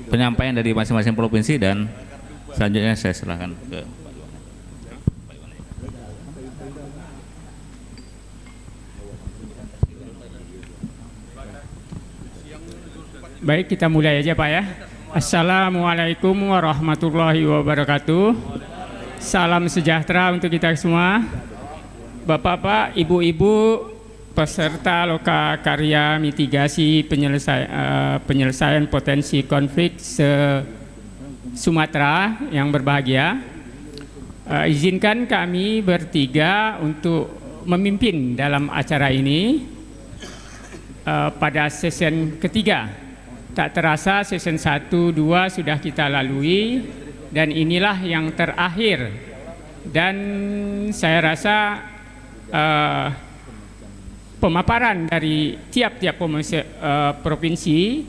Penyampaian dari masing-masing provinsi dan selanjutnya saya serahkan ke Baik, kita mulai aja Pak ya. Assalamualaikum warahmatullahi wabarakatuh. Salam sejahtera untuk kita semua. Bapak-bapak, ibu-ibu, peserta loka karya mitigasi penyelesaian potensi konflik Sumatera yang berbahagia. Izinkan kami bertiga untuk memimpin dalam acara ini pada sesi ketiga. Tak terasa sesi 1, 2 sudah kita lalui dan inilah yang terakhir. Dan saya rasa pemaparan dari tiap-tiap provinsi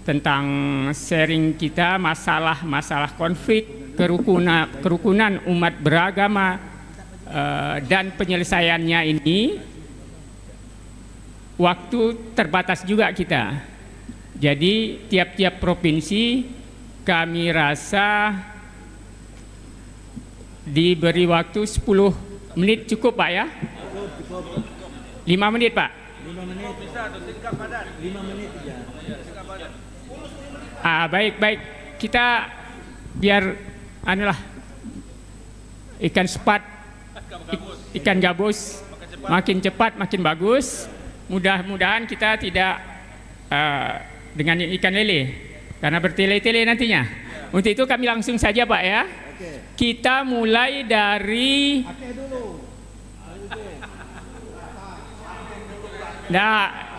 tentang sharing kita masalah-masalah konflik, kerukunan umat beragama dan penyelesaiannya ini, waktu terbatas juga kita. Jadi tiap-tiap provinsi kami rasa diberi waktu 10 menit cukup Pak ya? 5 menit Pak? 5 menit. Bisa atau tingkat badan? 5 menit ya. Baik. Kita biar anulah ikan sepat, ikan gabus, makin cepat makin bagus. Mudah-mudahan kita tidak dengan ikan lele karena bertele-tele nantinya. Untuk itu kami langsung saja Pak ya. Kita mulai dari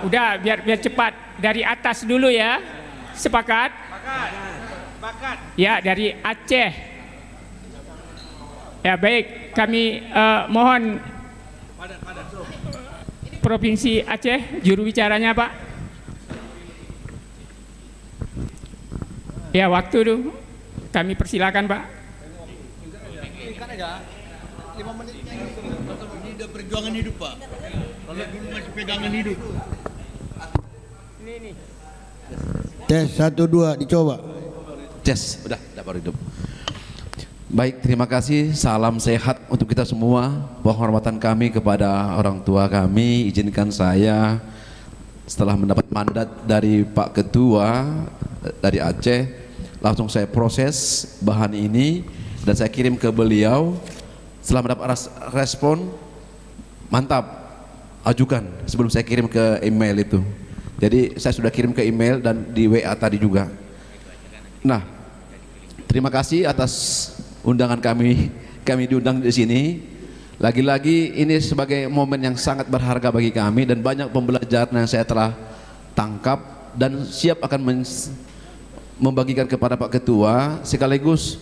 udah biar cepat dari atas dulu ya. Sepakat? Sepakat. Ya, dari Aceh. Ya baik, kami mohon Provinsi Aceh, juru bicaranya Pak. Ya, waktu dulu kami persilakan Pak. Ini udah perjuangan hidup Pak. Kalau dulu masih pegangan hidup. Ini. Tes 1 2 dicoba. Tes, udah baru hidup. Baik, terima kasih. Salam sehat untuk kita semua. Penghormatan kami kepada orang tua kami. Izinkan saya setelah mendapat mandat dari Pak Ketua dari Aceh, langsung saya proses bahan ini dan saya kirim ke beliau. Setelah mendapat respon, mantap, ajukan sebelum saya kirim ke email itu. Jadi saya sudah kirim ke email dan di WA tadi juga. Nah, terima kasih atas undangan kami diundang di sini. Lagi-lagi ini sebagai momen yang sangat berharga bagi kami dan banyak pembelajaran yang saya telah tangkap dan siap akan membagikan kepada Pak Ketua, sekaligus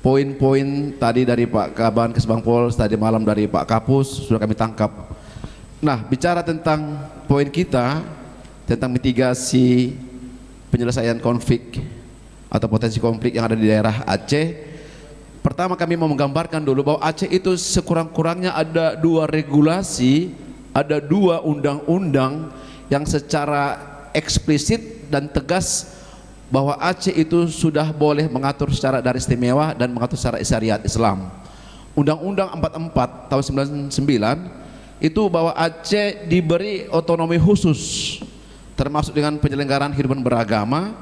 poin-poin tadi dari Pak Kaban Kesbangpol, tadi malam dari Pak Kapus sudah kami tangkap. Nah, bicara tentang poin kita tentang mitigasi penyelesaian konflik atau potensi konflik yang ada di daerah Aceh. Pertama kami mau menggambarkan dulu bahwa Aceh itu sekurang-kurangnya ada 2 regulasi, ada 2 undang-undang yang secara eksplisit dan tegas bahwa Aceh itu sudah boleh mengatur secara dari istimewa dan mengatur secara syariat Islam. Undang-Undang 44 tahun 99 itu bahwa Aceh diberi otonomi khusus termasuk dengan penyelenggaraan kehidupan beragama,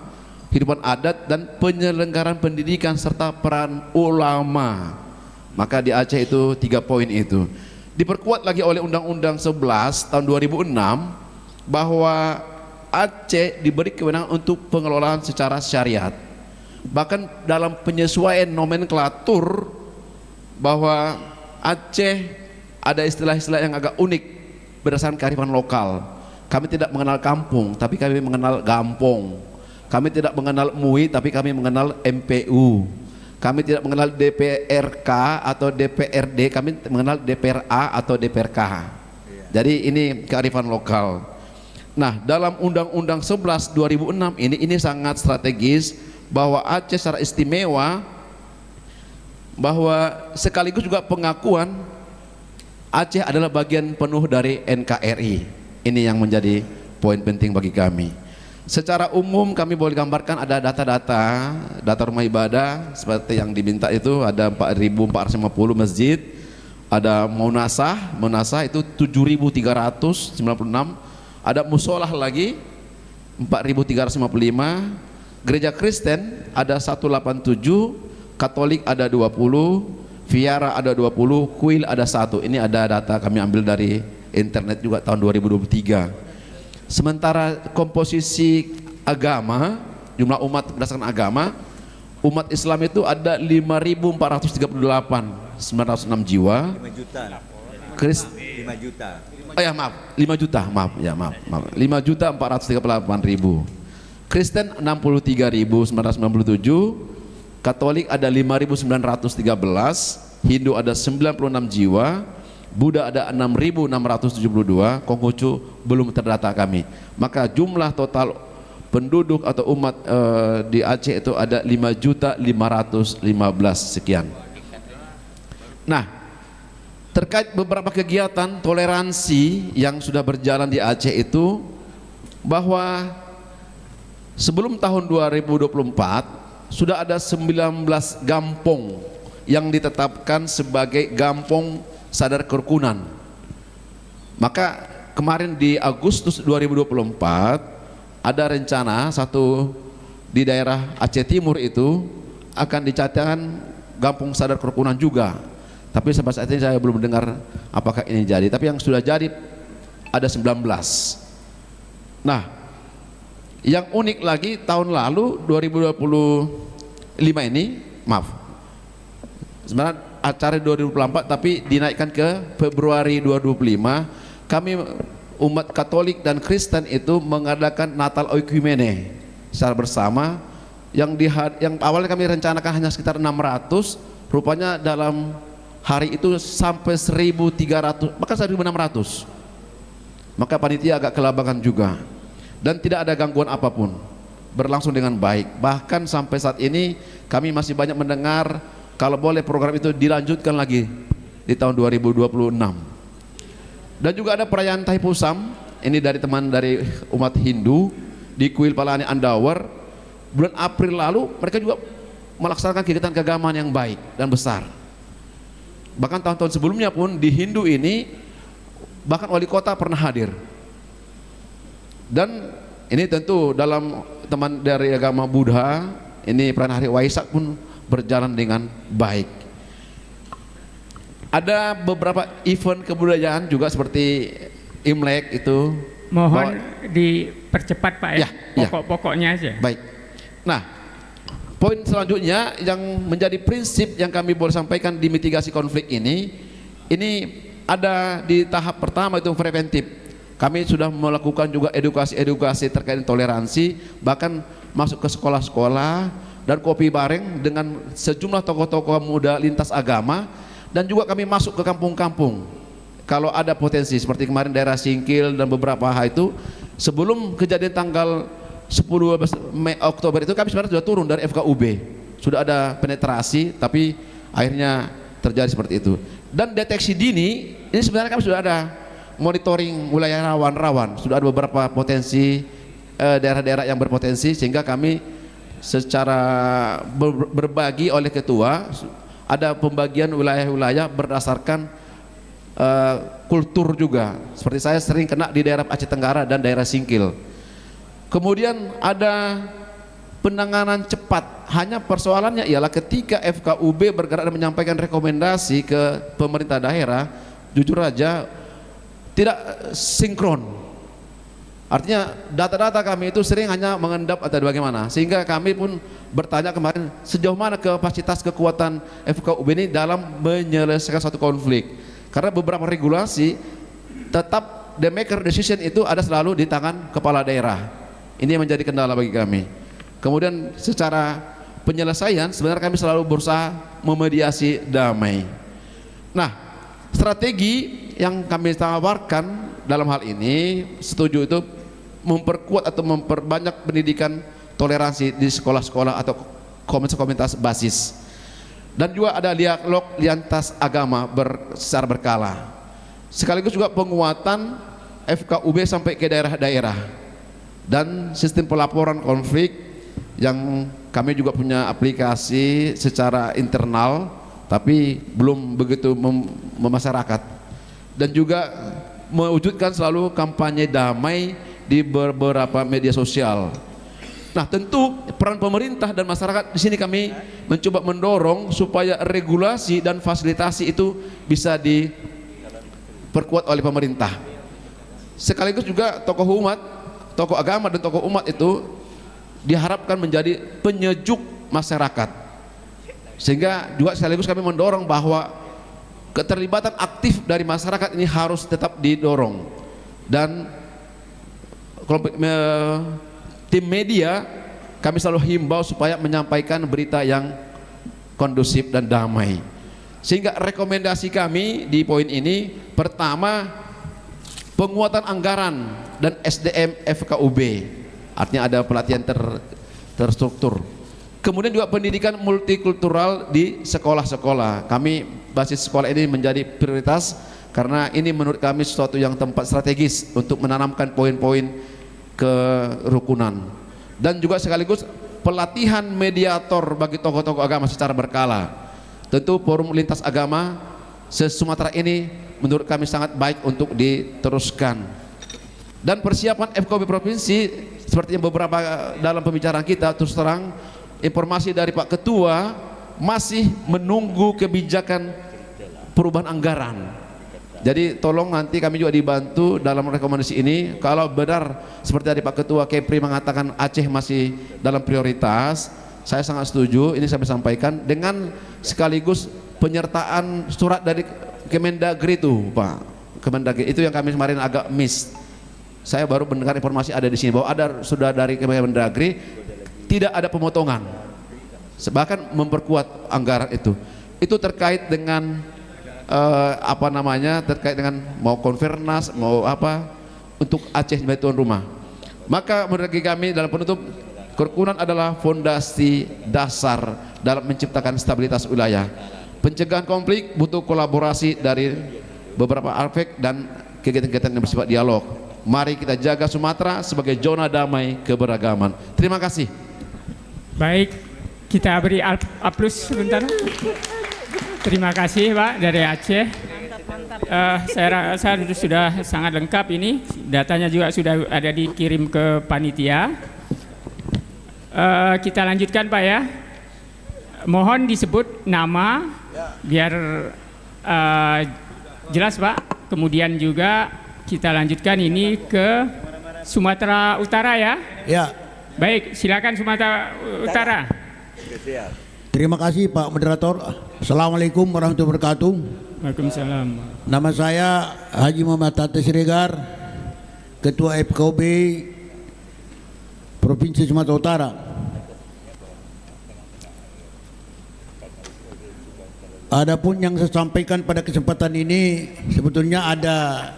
kehidupan adat dan penyelenggaraan pendidikan serta peran ulama. Maka di Aceh itu 3 poin itu diperkuat lagi oleh Undang-Undang 11 tahun 2006 bahwa Aceh diberi kewenangan untuk pengelolaan secara syariat. Bahkan dalam penyesuaian nomenklatur bahwa Aceh ada istilah-istilah yang agak unik berdasarkan kearifan lokal. Kami tidak mengenal kampung, tapi kami mengenal gampong. Kami tidak mengenal MUI, tapi kami mengenal MPU. Kami tidak mengenal DPRK atau DPRD, kami mengenal DPRA atau DPRK. Jadi ini kearifan lokal. Nah, dalam Undang-Undang 11 2006 ini sangat strategis bahwa Aceh secara istimewa, bahwa sekaligus juga pengakuan Aceh adalah bagian penuh dari NKRI. Ini yang menjadi poin penting bagi kami. Secara umum kami boleh gambarkan ada data rumah ibadah seperti yang diminta itu ada 4.450 masjid, ada Maunasah itu 7.396, ada musolah lagi 4.355, gereja Kristen ada 187, Katolik ada 20, Viara ada 20, Kuil ada 1. Ini ada data kami ambil dari internet juga tahun 2023. Sementara komposisi agama, jumlah umat berdasarkan agama, umat Islam itu ada 5.438, 906 jiwa. 5 juta. 5 juta. Oh ya maaf, 5 juta, maaf. 5.438.000. Kristen 63.997, Katolik ada 5.913, Hindu ada 96 jiwa, Buddha ada 6.672, Konghucu belum terdata kami. Maka jumlah total penduduk atau umat di Aceh itu ada 5.515 sekian. Nah, terkait beberapa kegiatan toleransi yang sudah berjalan di Aceh itu, bahwa sebelum tahun 2024 sudah ada 19 gampong yang ditetapkan sebagai gampong sadar kerukunan. Maka kemarin di Agustus 2024 ada rencana satu di daerah Aceh Timur itu akan dicatatkan gampong sadar kerukunan juga. Tapi sampai saat ini saya belum mendengar apakah ini jadi. Tapi yang sudah jadi ada 19. Nah, yang unik lagi tahun lalu 2025 ini, maaf, sebenarnya acara 2024 tapi dinaikkan ke Februari 2025. Kami umat Katolik dan Kristen itu mengadakan Natal Oikumene secara bersama yang awalnya kami rencanakan hanya sekitar 600, rupanya dalam hari itu sampai 1.300, bahkan 1.600. Maka panitia agak kelabakan juga dan tidak ada gangguan apapun, berlangsung dengan baik. Bahkan sampai saat ini kami masih banyak mendengar kalau boleh program itu dilanjutkan lagi di tahun 2026. Dan juga ada perayaan Thaipusam, ini dari teman dari umat Hindu di Kuil Palani Andawar. Bulan April lalu mereka juga melaksanakan kegiatan keagamaan yang baik dan besar. Bahkan tahun-tahun sebelumnya pun di Hindu ini bahkan wali kota pernah hadir. Dan ini tentu dalam teman dari agama Buddha, ini perayaan hari Waisak pun berjalan dengan baik. Ada beberapa event kebudayaan juga seperti Imlek itu. Mohon dipercepat Pak ya, pokok-pokoknya aja. Baik. Nah, poin selanjutnya yang menjadi prinsip yang kami boleh sampaikan di mitigasi konflik ini ada di tahap pertama itu preventif. Kami sudah melakukan juga edukasi terkait toleransi, bahkan masuk ke sekolah-sekolah dan kopi bareng dengan sejumlah tokoh-tokoh muda lintas agama, dan juga kami masuk ke kampung-kampung kalau ada potensi seperti kemarin daerah Singkil dan beberapa hal itu. Sebelum kejadian tanggal 10 Oktober itu kami sebenarnya sudah turun dari FKUB, sudah ada penetrasi, tapi akhirnya terjadi seperti itu. Dan deteksi dini ini sebenarnya kami sudah ada monitoring wilayah rawan-rawan, sudah ada beberapa potensi daerah-daerah yang berpotensi, sehingga kami secara berbagi oleh ketua ada pembagian wilayah-wilayah berdasarkan kultur juga. Seperti saya sering kena di daerah Aceh Tenggara dan daerah Singkil. Kemudian ada penanganan cepat. Hanya persoalannya ialah ketika FKUB bergerak dan menyampaikan rekomendasi ke pemerintah daerah, jujur aja tidak sinkron. Artinya data-data kami itu sering hanya mengendap atau bagaimana, sehingga kami pun bertanya kemarin sejauh mana kapasitas kekuatan FKUB ini dalam menyelesaikan suatu konflik. Karena beberapa regulasi tetap the maker decision itu ada selalu di tangan kepala daerah. Ini yang menjadi kendala bagi kami. Kemudian secara penyelesaian sebenarnya kami selalu berusaha memediasi damai. Nah, strategi yang kami tawarkan dalam hal ini, setuju itu memperkuat atau memperbanyak pendidikan toleransi di sekolah-sekolah atau komunitas-komunitas basis, dan juga ada dialog lintas agama secara berkala, sekaligus juga penguatan FKUB sampai ke daerah-daerah. dan sistem pelaporan konflik yang kami juga punya aplikasi secara internal tapi belum begitu memasyarakat, dan juga mewujudkan selalu kampanye damai di beberapa media sosial. Nah, tentu peran pemerintah dan masyarakat di sini kami mencoba mendorong supaya regulasi dan fasilitasi itu bisa diperkuat oleh pemerintah. Sekaligus juga tokoh umat, tokoh agama dan tokoh umat itu diharapkan menjadi penyejuk masyarakat. Sehingga juga sekaligus kami mendorong bahwa keterlibatan aktif dari masyarakat ini harus tetap didorong, dan tim media kami selalu himbau supaya menyampaikan berita yang kondusif dan damai. Sehingga rekomendasi kami di poin ini, pertama, penguatan anggaran dan SDM FKUB, artinya ada pelatihan terstruktur. Kemudian juga pendidikan multikultural di sekolah-sekolah. Kami basis sekolah ini menjadi prioritas karena ini menurut kami sesuatu yang tempat strategis untuk menanamkan poin-poin kerukunan, dan juga sekaligus pelatihan mediator bagi tokoh-tokoh agama secara berkala. Tentu forum lintas agama se-Sumatera ini menurut kami sangat baik untuk diteruskan. Dan persiapan FKUB provinsi seperti yang beberapa dalam pembicaraan kita, terus terang informasi dari Pak Ketua masih menunggu kebijakan perubahan anggaran. Jadi tolong nanti kami juga dibantu dalam rekomendasi ini. Kalau benar seperti tadi Pak Ketua Kepri mengatakan Aceh masih dalam prioritas, saya sangat setuju. Ini saya sampaikan dengan sekaligus penyertaan surat dari Kemendagri itu, Pak. Kemendagri itu yang kami kemarin agak miss. Saya baru mendengar informasi ada di sini bahwa ada sudah dari Kemendagri tidak ada pemotongan, bahkan memperkuat anggaran itu. Itu terkait dengan terkait dengan mau konvernas mau apa untuk Aceh sebagai tuan rumah. Maka menurut kami dalam penutup, kerukunan adalah fondasi dasar dalam menciptakan stabilitas wilayah. Pencegahan konflik butuh kolaborasi dari beberapa aspek dan kegiatan-kegiatan yang bersifat dialog. Mari kita jaga Sumatera sebagai zona damai keberagaman. Terima kasih. Baik, kita beri aplaus sebentar. Terima kasih Pak dari Aceh. Saya rasa sudah sangat lengkap ini. Datanya juga sudah ada dikirim ke panitia. Kita lanjutkan Pak ya. Mohon disebut nama biar jelas Pak. Kemudian juga kita lanjutkan ini ke Sumatera Utara ya. Ya. Baik, silakan Sumatera Utara. Terima kasih Pak Moderator. Assalamualaikum warahmatullahi wabarakatuh. Waalaikumsalam. Nama saya Haji Muhammad Tata Siregar, Ketua FKUB Provinsi Sumatera Utara. Adapun yang saya sampaikan pada kesempatan ini sebetulnya ada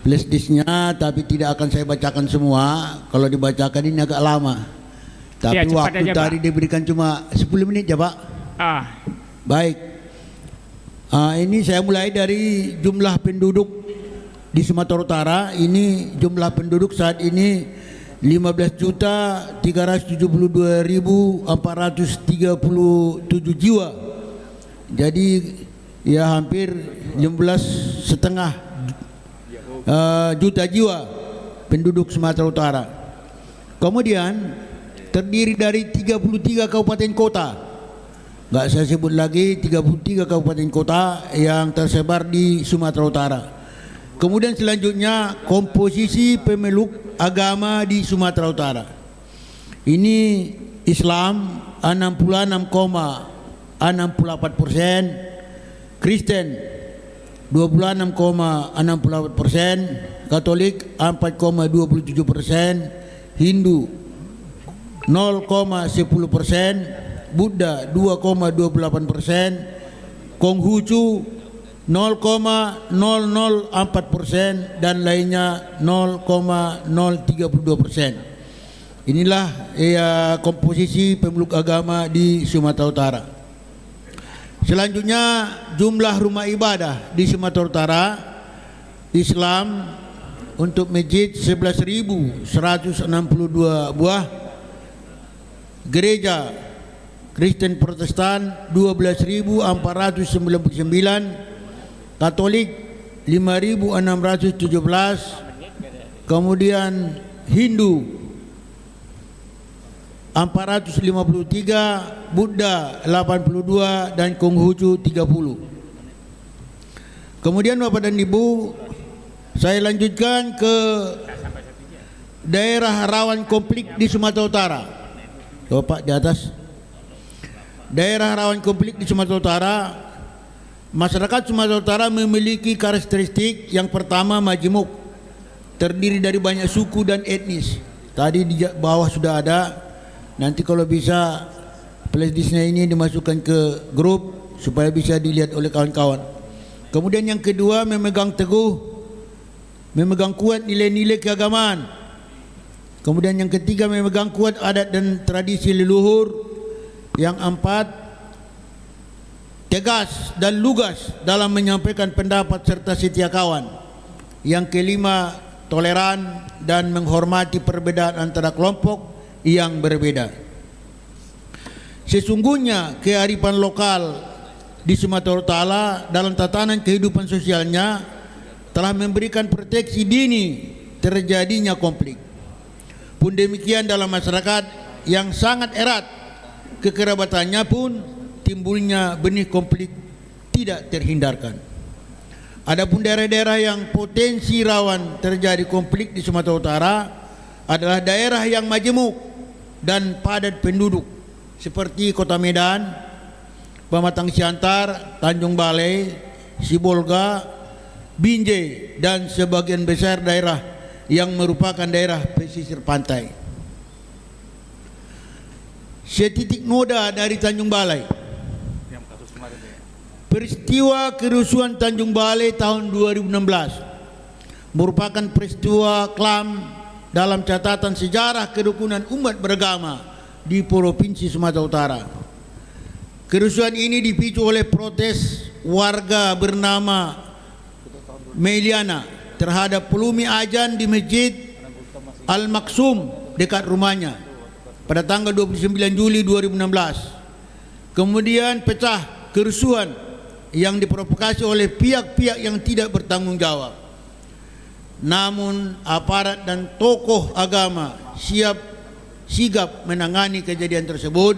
flashdisknya, tapi tidak akan saya bacakan semua. Kalau dibacakan ini agak lama. Tapi ya, waktu aja, tadi Pak diberikan cuma 10 menit ya Pak. Baik. Ini saya mulai dari jumlah penduduk di Sumatera Utara. Ini jumlah penduduk saat ini 15.372.437 jiwa. Jadi ya hampir 16,5 juta jiwa penduduk Sumatera Utara. Kemudian terdiri dari 33 kabupaten kota. Enggak saya sebut lagi, 33 kabupaten kota yang tersebar di Sumatera Utara. Kemudian selanjutnya komposisi pemeluk agama di Sumatera Utara. Ini Islam 66,64%, Kristen 26,64%, Katolik 4,27%, Hindu 0,10%, Buddha 2,28%, Konghucu 0,004% dan lainnya 0,032%. Inilah komposisi pemeluk agama di Sumatera Utara. Selanjutnya jumlah rumah ibadah di Sumatera Utara, Islam untuk masjid 11.162 buah, gereja Kristen Protestan 12.499, Katolik 5.617, kemudian Hindu 453, Buddha 82, dan Konghucu 30. Kemudian Bapak dan Ibu, saya lanjutkan ke daerah rawan konflik di Sumatera Utara. Bapak di atas. Daerah rawan konflik di Sumatera Utara, masyarakat Sumatera Utara memiliki karakteristik yang pertama majemuk, terdiri dari banyak suku dan etnis. Tadi di bawah sudah ada. Nanti kalau bisa playlistnya ini dimasukkan ke grup supaya bisa dilihat oleh kawan-kawan. Kemudian yang kedua, memegang kuat nilai-nilai keagamaan. Kemudian yang ketiga, memegang kuat adat dan tradisi leluhur. Yang empat, tegas dan lugas dalam menyampaikan pendapat serta setia kawan. Yang kelima, toleran dan menghormati perbedaan antara kelompok yang berbeda. Sesungguhnya kearifan lokal di Sumatera Utara dalam tatanan kehidupan sosialnya telah memberikan proteksi dini terjadinya konflik. Pun demikian dalam masyarakat yang sangat erat kekerabatannya pun timbulnya benih konflik tidak terhindarkan. Adapun daerah-daerah yang potensi rawan terjadi konflik di Sumatera Utara adalah daerah yang majemuk dan padat penduduk seperti Kota Medan, Pematang Siantar, Tanjung Balai, Sibolga, Binjai, dan sebagian besar daerah yang merupakan daerah pesisir pantai. Setitik noda dari Tanjung Balai. Peristiwa kerusuhan Tanjung Balai tahun 2016 merupakan peristiwa kelam dalam catatan sejarah kerukunan umat beragama di Provinsi Sumatera Utara. Kerusuhan ini dipicu oleh protes warga bernama Meliana terhadap pelumi azan di Masjid Al-Maksum dekat rumahnya pada tanggal 29 Juli 2016. Kemudian pecah kerusuhan yang diprovokasi oleh pihak-pihak yang tidak bertanggung jawab. Namun aparat dan tokoh agama sigap menangani kejadian tersebut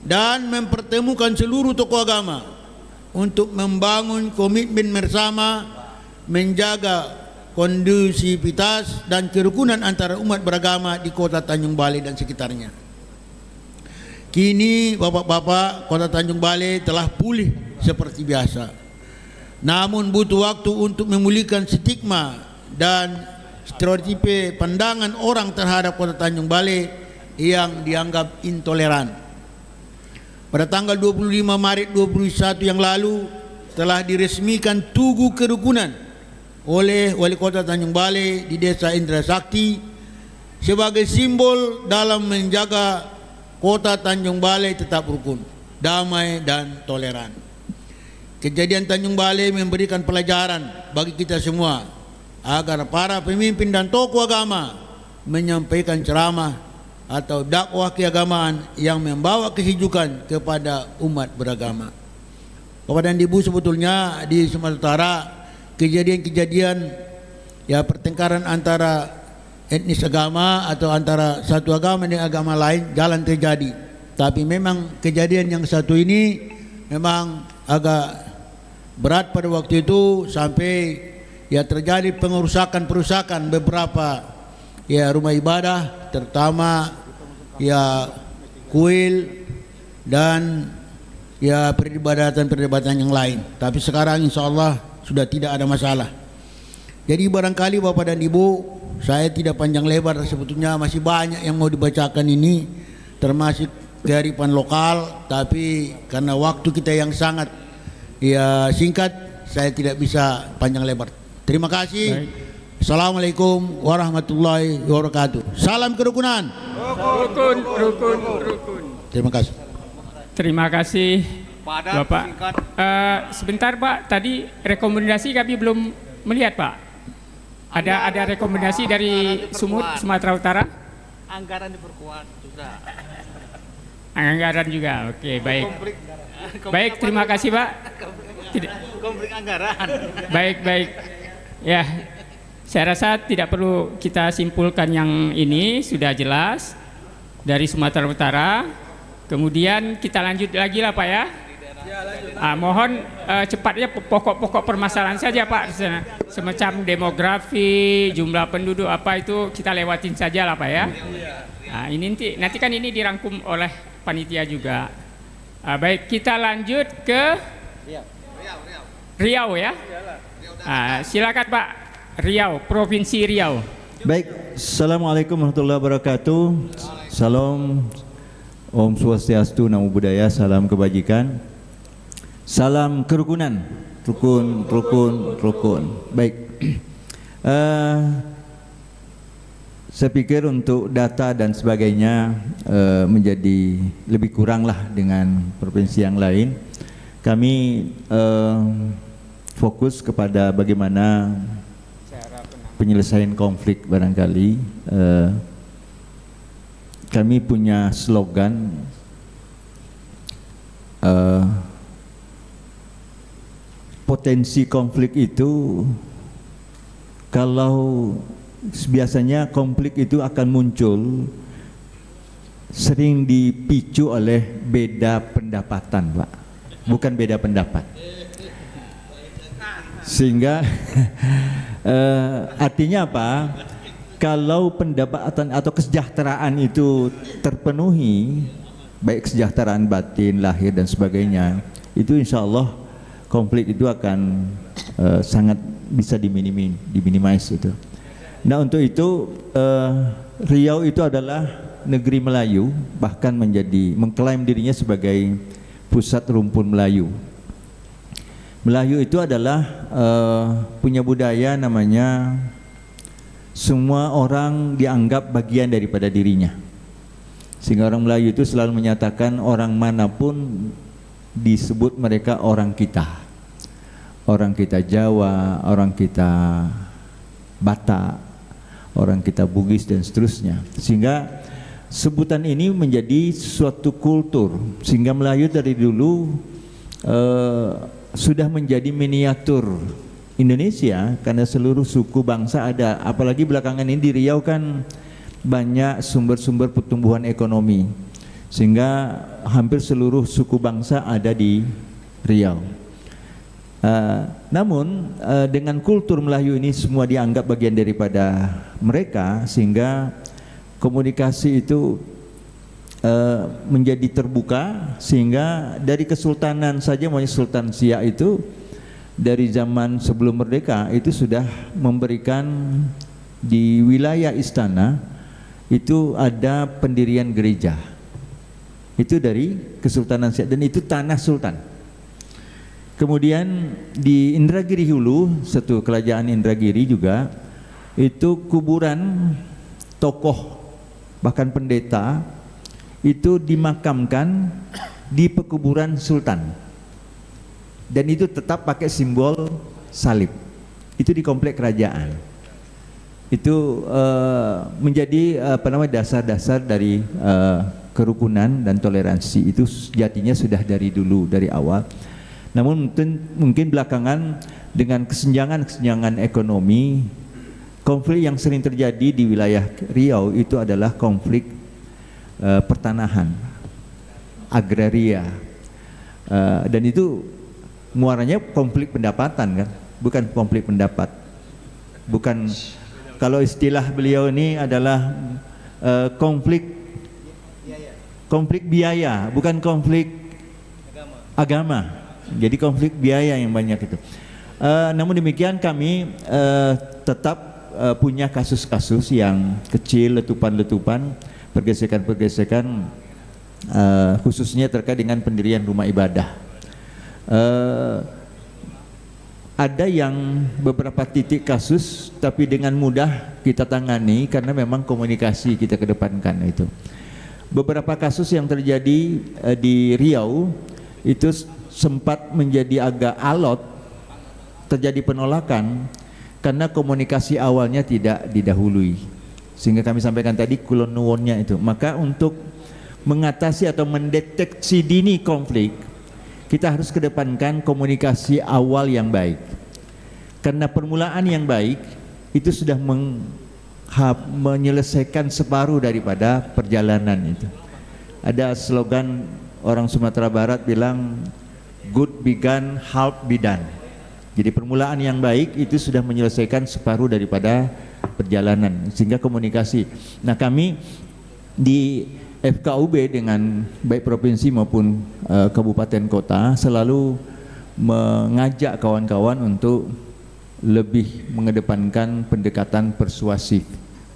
dan mempertemukan seluruh tokoh agama untuk membangun komitmen bersama menjaga kondusivitas dan kerukunan antara umat beragama di Kota Tanjung Balai dan sekitarnya. Kini bapak-bapak, Kota Tanjung Balai telah pulih seperti biasa. Namun butuh waktu untuk memulihkan stigma dan stereotipe pandangan orang terhadap Kota Tanjung Balai yang dianggap intoleran. Pada tanggal 25 Maret 2021 yang lalu telah diresmikan Tugu Kerukunan oleh Wali Kota Tanjung Balai di Desa Indra Sakti sebagai simbol dalam menjaga Kota Tanjung Balai tetap rukun, damai dan toleran. Kejadian Tanjung Balai memberikan pelajaran bagi kita semua agar para pemimpin dan tokoh agama menyampaikan ceramah atau dakwah keagamaan yang membawa kesejukan kepada umat beragama. Bapak dan Ibu, sebetulnya di Sumatera Utara kejadian-kejadian ya pertengkaran antara etnis agama atau antara satu agama dengan agama lain jalan terjadi. Tapi memang kejadian yang satu ini memang agak berat pada waktu itu sampai ya terjadi perusakan beberapa ya rumah ibadah, terutama ya kuil dan ya perdebatan yang lain. Tapi sekarang insya Allah sudah tidak ada masalah. Jadi barangkali Bapak dan Ibu, saya tidak panjang lebar, sebetulnya masih banyak yang mau dibacakan ini, termasuk kearifan lokal, tapi karena waktu kita yang sangat ya singkat, saya tidak bisa panjang lebar. Terima kasih. Baik. Assalamualaikum warahmatullahi wabarakatuh. Salam kerukunan. Rukun. Terima kasih. Terima kasih Bapak. Sebentar Pak, tadi rekomendasi kami belum melihat Pak. Ada rekomendasi dari Sumut, Sumatera Utara? Anggaran diperkuat juga. Anggaran juga, oke, baik. Baik, terima kasih Pak. Konflik anggaran. Baik. Ya, saya rasa tidak perlu kita simpulkan yang ini, sudah jelas dari Sumatera Utara. Kemudian kita lanjut lagi lah Pak ya. Mohon cepatnya pokok-pokok permasalahan saja Pak. Semacam demografi, jumlah penduduk apa itu kita lewatin saja lah Pak ya. Ini nanti kan ini dirangkum oleh panitia juga. Baik, kita lanjut ke Riau ya. Silakan Pak. Riau, Provinsi Riau. Baik, Assalamualaikum warahmatullahi wabarakatuh. Salam, Om Swastiastu, Namo Buddhaya, salam kebajikan. Salam kerukunan, rukun. Baik, saya pikir untuk data dan sebagainya menjadi lebih kurang lah dengan provinsi yang lain. Kami fokus kepada bagaimana penyelesaian konflik barangkali. Kami punya slogan potensi konflik itu, kalau biasanya konflik itu akan muncul sering dipicu oleh beda pendapatan Pak, bukan beda pendapat. Sehingga artinya apa? Kalau pendapatan atau kesejahteraan itu terpenuhi, baik kesejahteraan batin, lahir dan sebagainya, itu insya Allah konflik itu akan sangat bisa diminimais itu. Nah untuk itu Riau itu adalah negeri Melayu, bahkan mengklaim dirinya sebagai pusat rumpun Melayu. Melayu itu adalah punya budaya namanya semua orang dianggap bagian daripada dirinya. Sehingga orang Melayu itu selalu menyatakan orang manapun disebut mereka orang kita. Orang kita Jawa, orang kita Batak, orang kita Bugis dan seterusnya. Sehingga sebutan ini menjadi suatu kultur. Sehingga Melayu dari dulu sudah menjadi miniatur Indonesia, karena seluruh suku bangsa ada. Apalagi belakangan ini di Riau kan banyak sumber-sumber pertumbuhan ekonomi, sehingga hampir seluruh suku bangsa ada di Riau. Namun dengan kultur Melayu ini semua dianggap bagian daripada mereka, sehingga komunikasi itu menjadi terbuka. Sehingga dari kesultanan saja, maksudnya Sultan Siak itu dari zaman sebelum merdeka itu sudah memberikan di wilayah istana itu ada pendirian gereja. Itu dari Kesultanan Siak dan itu tanah sultan. Kemudian di Indragiri Hulu, satu kerajaan Indragiri juga, itu kuburan tokoh bahkan pendeta itu dimakamkan di pekuburan sultan. Dan itu tetap pakai simbol salib. Itu di komplek kerajaan. Itu menjadi dasar-dasar dari kerukunan dan toleransi. Itu sejatinya sudah dari dulu, dari awal. Namun mungkin belakangan dengan kesenjangan ekonomi, konflik yang sering terjadi di wilayah Riau itu adalah konflik pertanahan, agraria, dan itu muaranya konflik pendapatan kan, bukan konflik pendapat, bukan, kalau istilah beliau ini adalah konflik biaya, bukan konflik agama. Jadi konflik biaya yang banyak itu. Namun demikian kami tetap punya kasus-kasus yang kecil, letupan-letupan, pergesekan-pergesekan, khususnya terkait dengan pendirian rumah ibadah. Ada yang beberapa titik kasus, tapi dengan mudah kita tangani karena memang komunikasi kita kedepankan itu. Beberapa kasus yang terjadi di Riau itu sempat menjadi agak alot, terjadi penolakan karena komunikasi awalnya tidak didahului. Sehingga kami sampaikan tadi kulon nuwunnya itu. Maka untuk mengatasi atau mendeteksi dini konflik, kita harus kedepankan komunikasi awal yang baik. Karena permulaan yang baik itu sudah menyelesaikan separuh daripada perjalanan itu. Ada slogan orang Sumatera Barat bilang, good begun, half be done. Jadi permulaan yang baik itu sudah menyelesaikan separuh daripada perjalanan, sehingga komunikasi. Nah, kami di FKUB dengan baik provinsi maupun kabupaten kota selalu mengajak kawan-kawan untuk lebih mengedepankan pendekatan persuasif,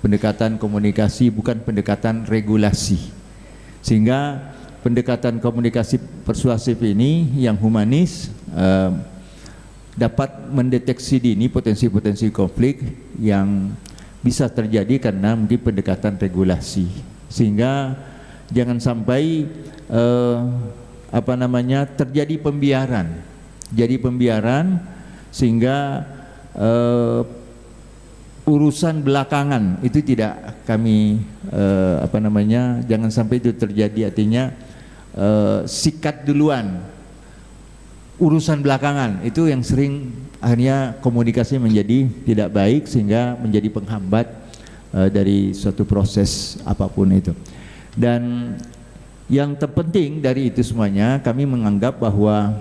pendekatan komunikasi, bukan pendekatan regulasi. Sehingga pendekatan komunikasi persuasif ini yang humanis dapat mendeteksi dini potensi-potensi konflik yang bisa terjadi karena mungkin pendekatan regulasi. Sehingga jangan sampai terjadi pembiaran. Jadi pembiaran sehingga urusan belakangan itu tidak kami jangan sampai itu terjadi, artinya sikat duluan urusan belakangan itu yang sering akhirnya komunikasi menjadi tidak baik sehingga menjadi penghambat dari suatu proses apapun itu. Dan yang terpenting dari itu semuanya, kami menganggap bahwa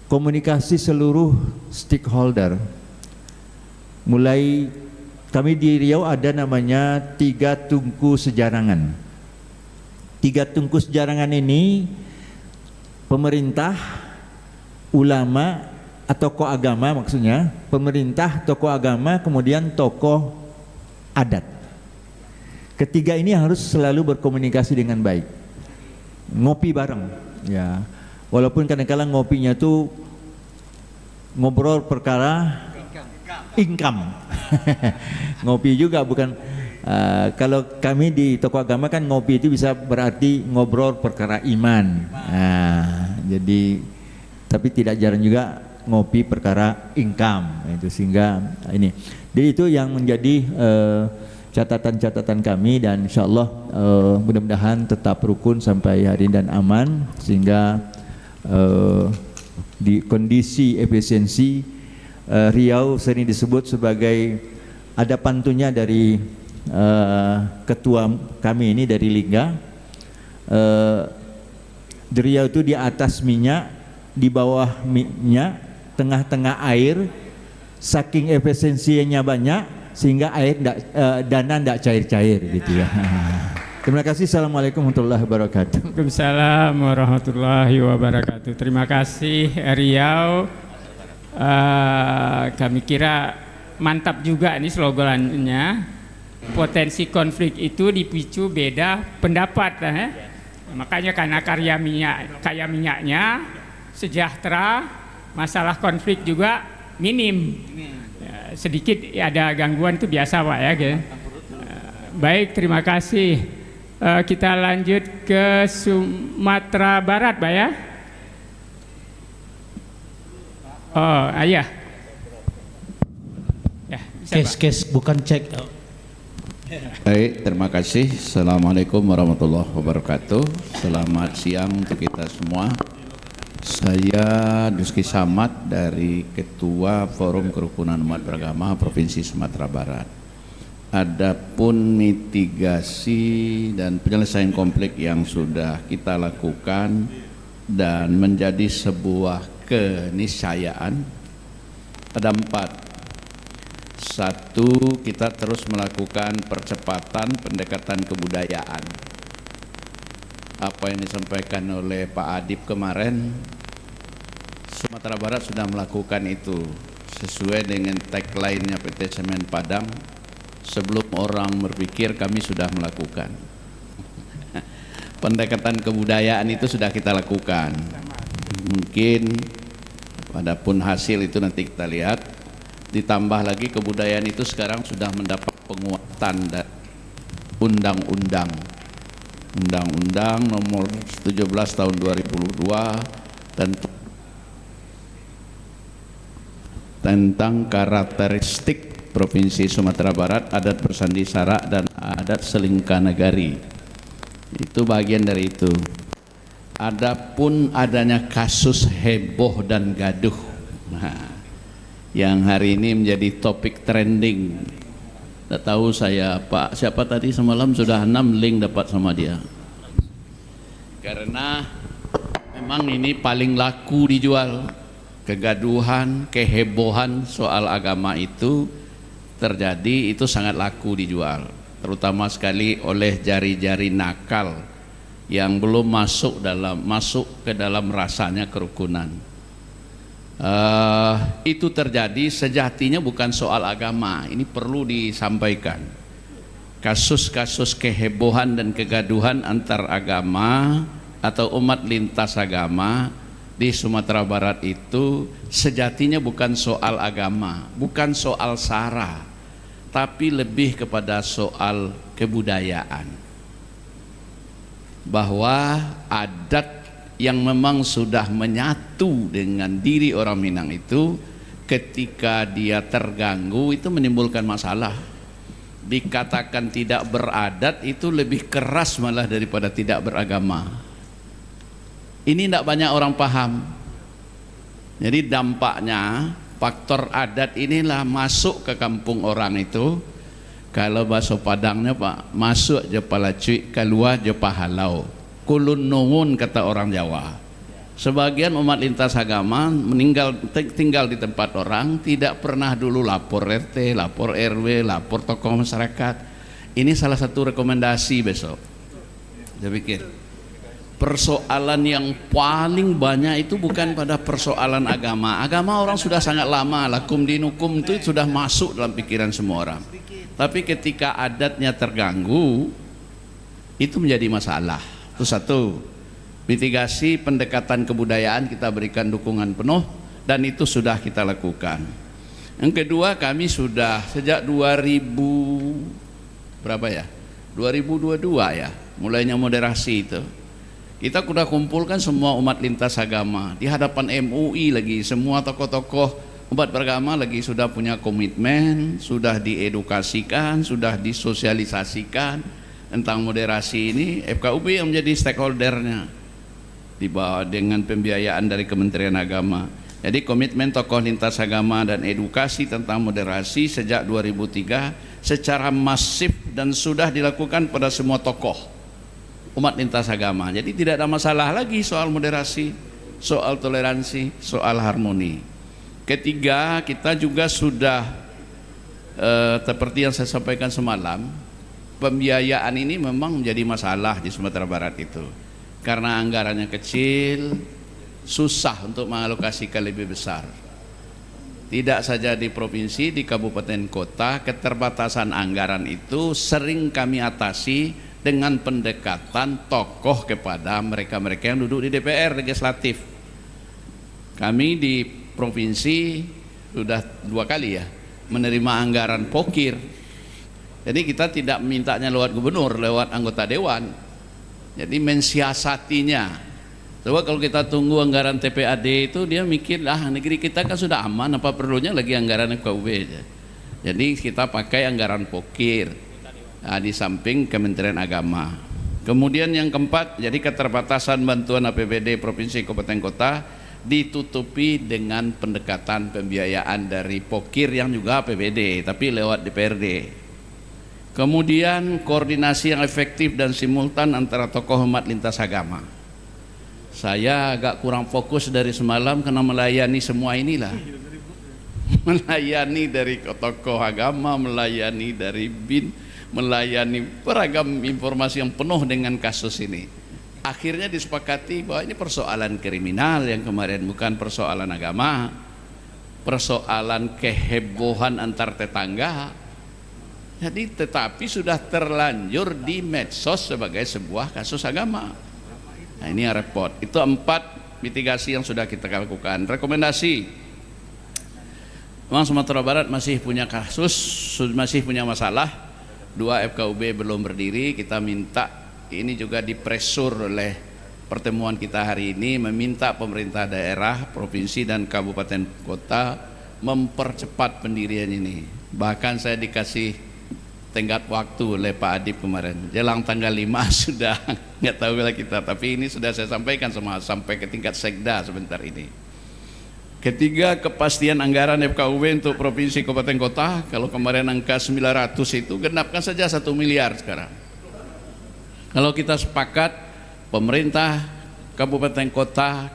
komunikasi seluruh stakeholder, mulai kami di Riau ada namanya 3 tungku sejarangan. 3 tungku sejarangan ini pemerintah, ulama atau tokoh agama, maksudnya pemerintah, tokoh agama, kemudian tokoh adat. Ketiga ini harus selalu berkomunikasi dengan baik, ngopi bareng, ya. Walaupun kadang-kadang ngopinya tuh ngobrol perkara income, ngopi juga bukan. Kalau kami di tokoh agama kan ngopi itu bisa berarti ngobrol perkara iman. Jadi tapi tidak jarang juga ngopi perkara income itu, sehingga ini. Jadi itu yang menjadi catatan-catatan kami, dan insyaallah mudah-mudahan tetap rukun sampai hari dan aman, sehingga di kondisi efisiensi Riau sering disebut sebagai, ada pantunnya dari ketua kami ini dari Lingga, di Riau itu di atas minyak, di bawah minyak, tengah-tengah air, saking efisiensinya banyak sehingga air dana tidak cair-cair gitu ya. Terima kasih. Assalamualaikum warahmatullahi wabarakatuh. Waalaikumsalam warahmatullahi wabarakatuh. Terima kasih Riau. Kami kira mantap juga ini slogannya. Potensi konflik itu dipicu beda pendapat, makanya karena kaya minyaknya, sejahtera, masalah konflik juga minim. Sedikit ada gangguan itu biasa Pak ya. Baik, terima kasih. Kita lanjut ke Sumatera Barat Pak ya. Oh ayah. Ya, Kes bukan cek. Baik, terima kasih. Assalamualaikum warahmatullahi wabarakatuh. Selamat siang untuk kita semua. Saya Duski Samad dari Ketua Forum Kerukunan Umat Beragama Provinsi Sumatera Barat. Adapun mitigasi dan penyelesaian konflik yang sudah kita lakukan dan menjadi sebuah keniscayaan, ada 4. 1, kita terus melakukan percepatan pendekatan kebudayaan. Apa yang disampaikan oleh Pak Adib kemarin, Sumatera Barat sudah melakukan itu sesuai dengan tagline-nya PT Semen Padang. Sebelum orang berpikir, kami sudah melakukan. Pendekatan kebudayaan itu sudah kita lakukan. Mungkin adapun hasil itu nanti kita lihat. Ditambah lagi kebudayaan itu sekarang sudah mendapat penguatan dari undang-undang nomor 17 tahun 2002 dan tentang karakteristik Provinsi Sumatera Barat, adat bersandi sara dan adat selingkah negari. Itu bagian dari itu. Adapun adanya kasus heboh dan gaduh, nah, yang hari ini menjadi topik trending. Tidak tahu saya Pak siapa tadi semalam sudah 6 link dapat sama dia. Karena memang ini paling laku dijual. Kegaduhan, kehebohan soal agama itu terjadi, itu sangat laku dijual, terutama sekali oleh jari-jari nakal yang belum masuk ke dalam rasanya kerukunan. Itu terjadi sejatinya bukan soal agama. Ini perlu disampaikan. Kasus-kasus kehebohan dan kegaduhan antar agama atau umat lintas agama di Sumatera Barat itu sejatinya bukan soal agama, bukan soal sara, tapi lebih kepada soal kebudayaan. Bahwa adat yang memang sudah menyatu dengan diri orang Minang itu, ketika dia terganggu itu menimbulkan masalah. Dikatakan tidak beradat itu lebih keras malah daripada tidak beragama. Ini tidak banyak orang paham. Jadi dampaknya faktor adat inilah masuk ke kampung orang itu. Kalau bahasa Padangnya Pak, masuk je palacuik, keluar je pahalau. Kulun nuwun kata orang Jawa. Sebagian umat lintas agama tinggal di tempat orang, tidak pernah dulu lapor RT, lapor RW, lapor tokoh masyarakat. Ini salah satu rekomendasi besok. Saya pikir persoalan yang paling banyak itu bukan pada persoalan agama. Agama orang sudah sangat lama, lakum dinukum itu sudah masuk dalam pikiran semua orang. Tapi ketika adatnya terganggu, itu menjadi masalah. Itu satu. Mitigasi pendekatan kebudayaan kita berikan dukungan penuh, dan itu sudah kita lakukan. Yang kedua, kami sudah sejak 2022 ya, mulainya moderasi itu. Kita sudah kumpulkan semua umat lintas agama di hadapan MUI lagi, semua tokoh-tokoh umat beragama lagi sudah punya komitmen, sudah diedukasikan, sudah disosialisasikan tentang moderasi ini. FKUB yang menjadi stakeholdernya di bawah dengan pembiayaan dari Kementerian Agama. Jadi komitmen tokoh lintas agama dan edukasi tentang moderasi sejak 2003 secara masif dan sudah dilakukan pada semua tokoh umat lintas agama. Jadi tidak ada masalah lagi soal moderasi, soal toleransi, soal harmoni. Ketiga, kita juga sudah seperti yang saya sampaikan semalam, pembiayaan ini memang menjadi masalah di Sumatera Barat itu. Karena anggarannya kecil, susah untuk mengalokasikan lebih besar. Tidak saja di provinsi, di kabupaten kota, keterbatasan anggaran itu sering kami atasi dengan pendekatan tokoh kepada mereka-mereka yang duduk di DPR legislatif. Kami di provinsi sudah 2 kali ya menerima anggaran pokir. Jadi kita tidak mintanya lewat gubernur, lewat anggota dewan. Jadi mensiasatinya. Coba kalau kita tunggu anggaran TPAD itu, dia mikir negeri kita kan sudah aman, apa perlunya lagi anggaran FKUB. Jadi kita pakai anggaran pokir. Di samping Kementerian Agama. Kemudian yang keempat, jadi keterbatasan bantuan APBD Provinsi Kabupaten Kota ditutupi dengan pendekatan pembiayaan dari pokir yang juga APBD tapi lewat DPRD. Kemudian koordinasi yang efektif dan simultan antara tokoh umat lintas agama. Saya agak kurang fokus dari semalam karena melayani semua inilah. Melayani dari tokoh agama, melayani dari BIN, melayani beragam informasi yang penuh dengan kasus ini. Akhirnya disepakati bahwa ini persoalan kriminal yang kemarin, bukan persoalan agama, persoalan kehebohan antar tetangga. Jadi tetapi sudah terlanjur di medsos sebagai sebuah kasus agama. Nah ini yang repot. Itu 4 mitigasi yang sudah kita lakukan. Rekomendasi, memang Sumatera Barat masih punya kasus, masih punya masalah. 2 FKUB belum berdiri. Kita minta ini juga dipresur oleh pertemuan kita hari ini, meminta pemerintah daerah, provinsi dan kabupaten kota mempercepat pendirian ini. Bahkan saya dikasih tenggat waktu oleh Pak Adib kemarin, jelang tanggal 5 sudah nggak tahu lah kita, tapi ini sudah saya sampaikan sampai ke tingkat sekda sebentar ini. Ketiga, kepastian anggaran FKUB untuk provinsi, kabupaten, kota. Kalau kemarin angka 900 itu, genapkan saja 1 miliar sekarang. Kalau kita sepakat, pemerintah, kabupaten, kota,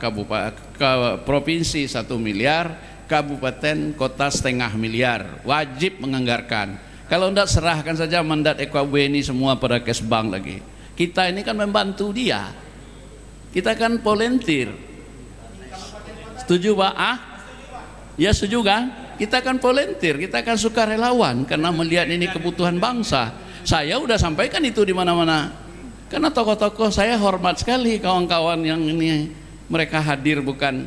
provinsi 1 miliar, kabupaten, kota 0,5 miliar, wajib menganggarkan. Kalau tidak, serahkan saja mandat FKUB ini semua pada Kesbang lagi. Kita ini kan membantu dia, kita kan volunteer. Setuju Pak? Ya setuju kan? Kita kan volunteer, kita kan sukarelawan karena melihat ini kebutuhan bangsa. Saya udah sampaikan itu di mana-mana. Karena tokoh-tokoh saya hormat sekali kawan-kawan yang ini, mereka hadir bukan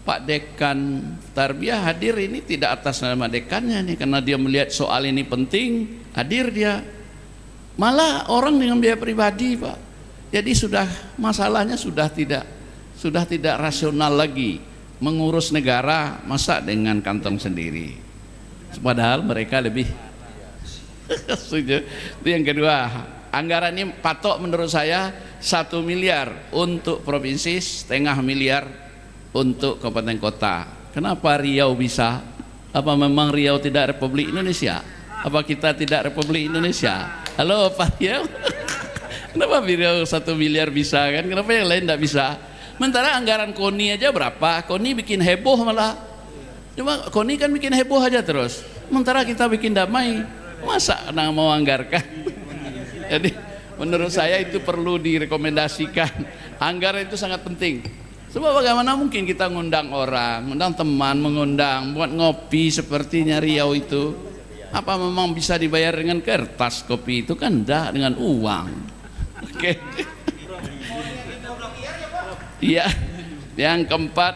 Pak Dekan Tarbiyah hadir ini tidak atas nama dekannya nih, karena dia melihat soal ini penting, hadir dia. Malah orang dengan biaya pribadi Pak. Jadi masalahnya sudah tidak rasional lagi mengurus negara masa dengan kantong sendiri. Padahal mereka lebih setuju. Itu yang kedua. Anggaran ini patok menurut saya 1 miliar untuk provinsi, 0,5 miliar untuk kabupaten kota. Kenapa Riau bisa? Apa memang Riau tidak Republik Indonesia? Apa kita tidak Republik Indonesia? Halo Pak Riau. Kenapa Riau 1 miliar bisa kan? Kenapa yang lain tidak bisa? Sementara anggaran KONI aja berapa? KONI bikin heboh malah. Cuma KONI kan bikin heboh aja terus. Sementara kita bikin damai. Masa mau anggarkan? Jadi menurut saya itu perlu direkomendasikan. Anggaran itu sangat penting. Sebab bagaimana mungkin kita ngundang orang, ngundang teman, mengundang buat ngopi sepertinya Riau itu. Apa memang bisa dibayar dengan kertas kopi itu? Kan enggak, dengan uang. Oke. Iya. Yang keempat,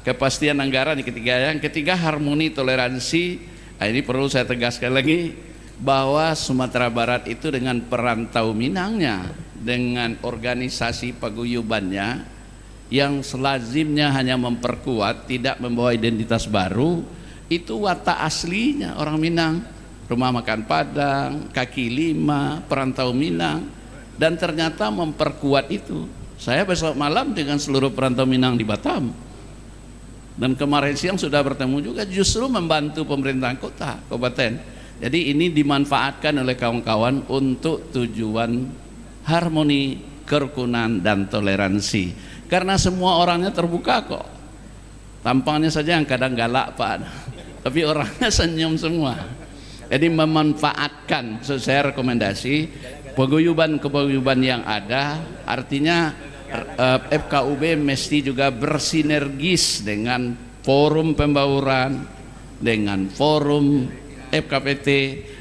kepastian anggaran. Yang ketiga harmoni toleransi. Nah, ini perlu saya tegaskan lagi bahwa Sumatera Barat itu dengan perantau Minangnya, dengan organisasi paguyubannya yang selazimnya hanya memperkuat, tidak membawa identitas baru, itu watak aslinya orang Minang. Rumah makan Padang, kaki lima, perantau Minang, dan ternyata memperkuat itu. Saya besok malam dengan seluruh perantau Minang di Batam, dan kemarin siang sudah bertemu juga, justru membantu pemerintahan kota, kabupaten. Jadi ini dimanfaatkan oleh kawan-kawan untuk tujuan harmoni, kerukunan, dan toleransi. Karena semua orangnya terbuka kok. Tampangnya saja yang kadang galak Pak, tapi orangnya senyum semua. Jadi memanfaatkan, saya rekomendasi paguyuban yang ada. Artinya FKUB mesti juga bersinergis dengan forum pembauran, dengan forum FKPT,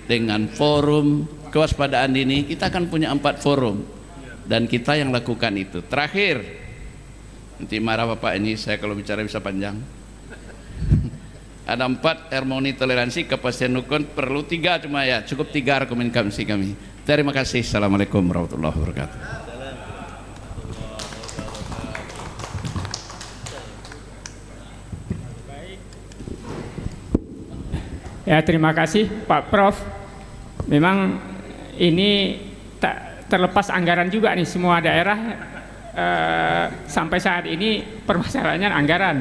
dengan forum kewaspadaan dini. Kita akan punya 4 forum dan kita yang lakukan itu. Terakhir, nanti marah Bapak ini saya kalau bicara bisa panjang. Ada 4 harmoni toleransi, kepastian hukum, perlu 3 cuma ya, cukup 3 rekomendasi kami. Terima kasih. Assalamualaikum warahmatullahi wabarakatuh. Ya, terima kasih Pak Prof. Memang ini tak terlepas anggaran juga nih, semua daerah sampai saat ini permasalahannya anggaran.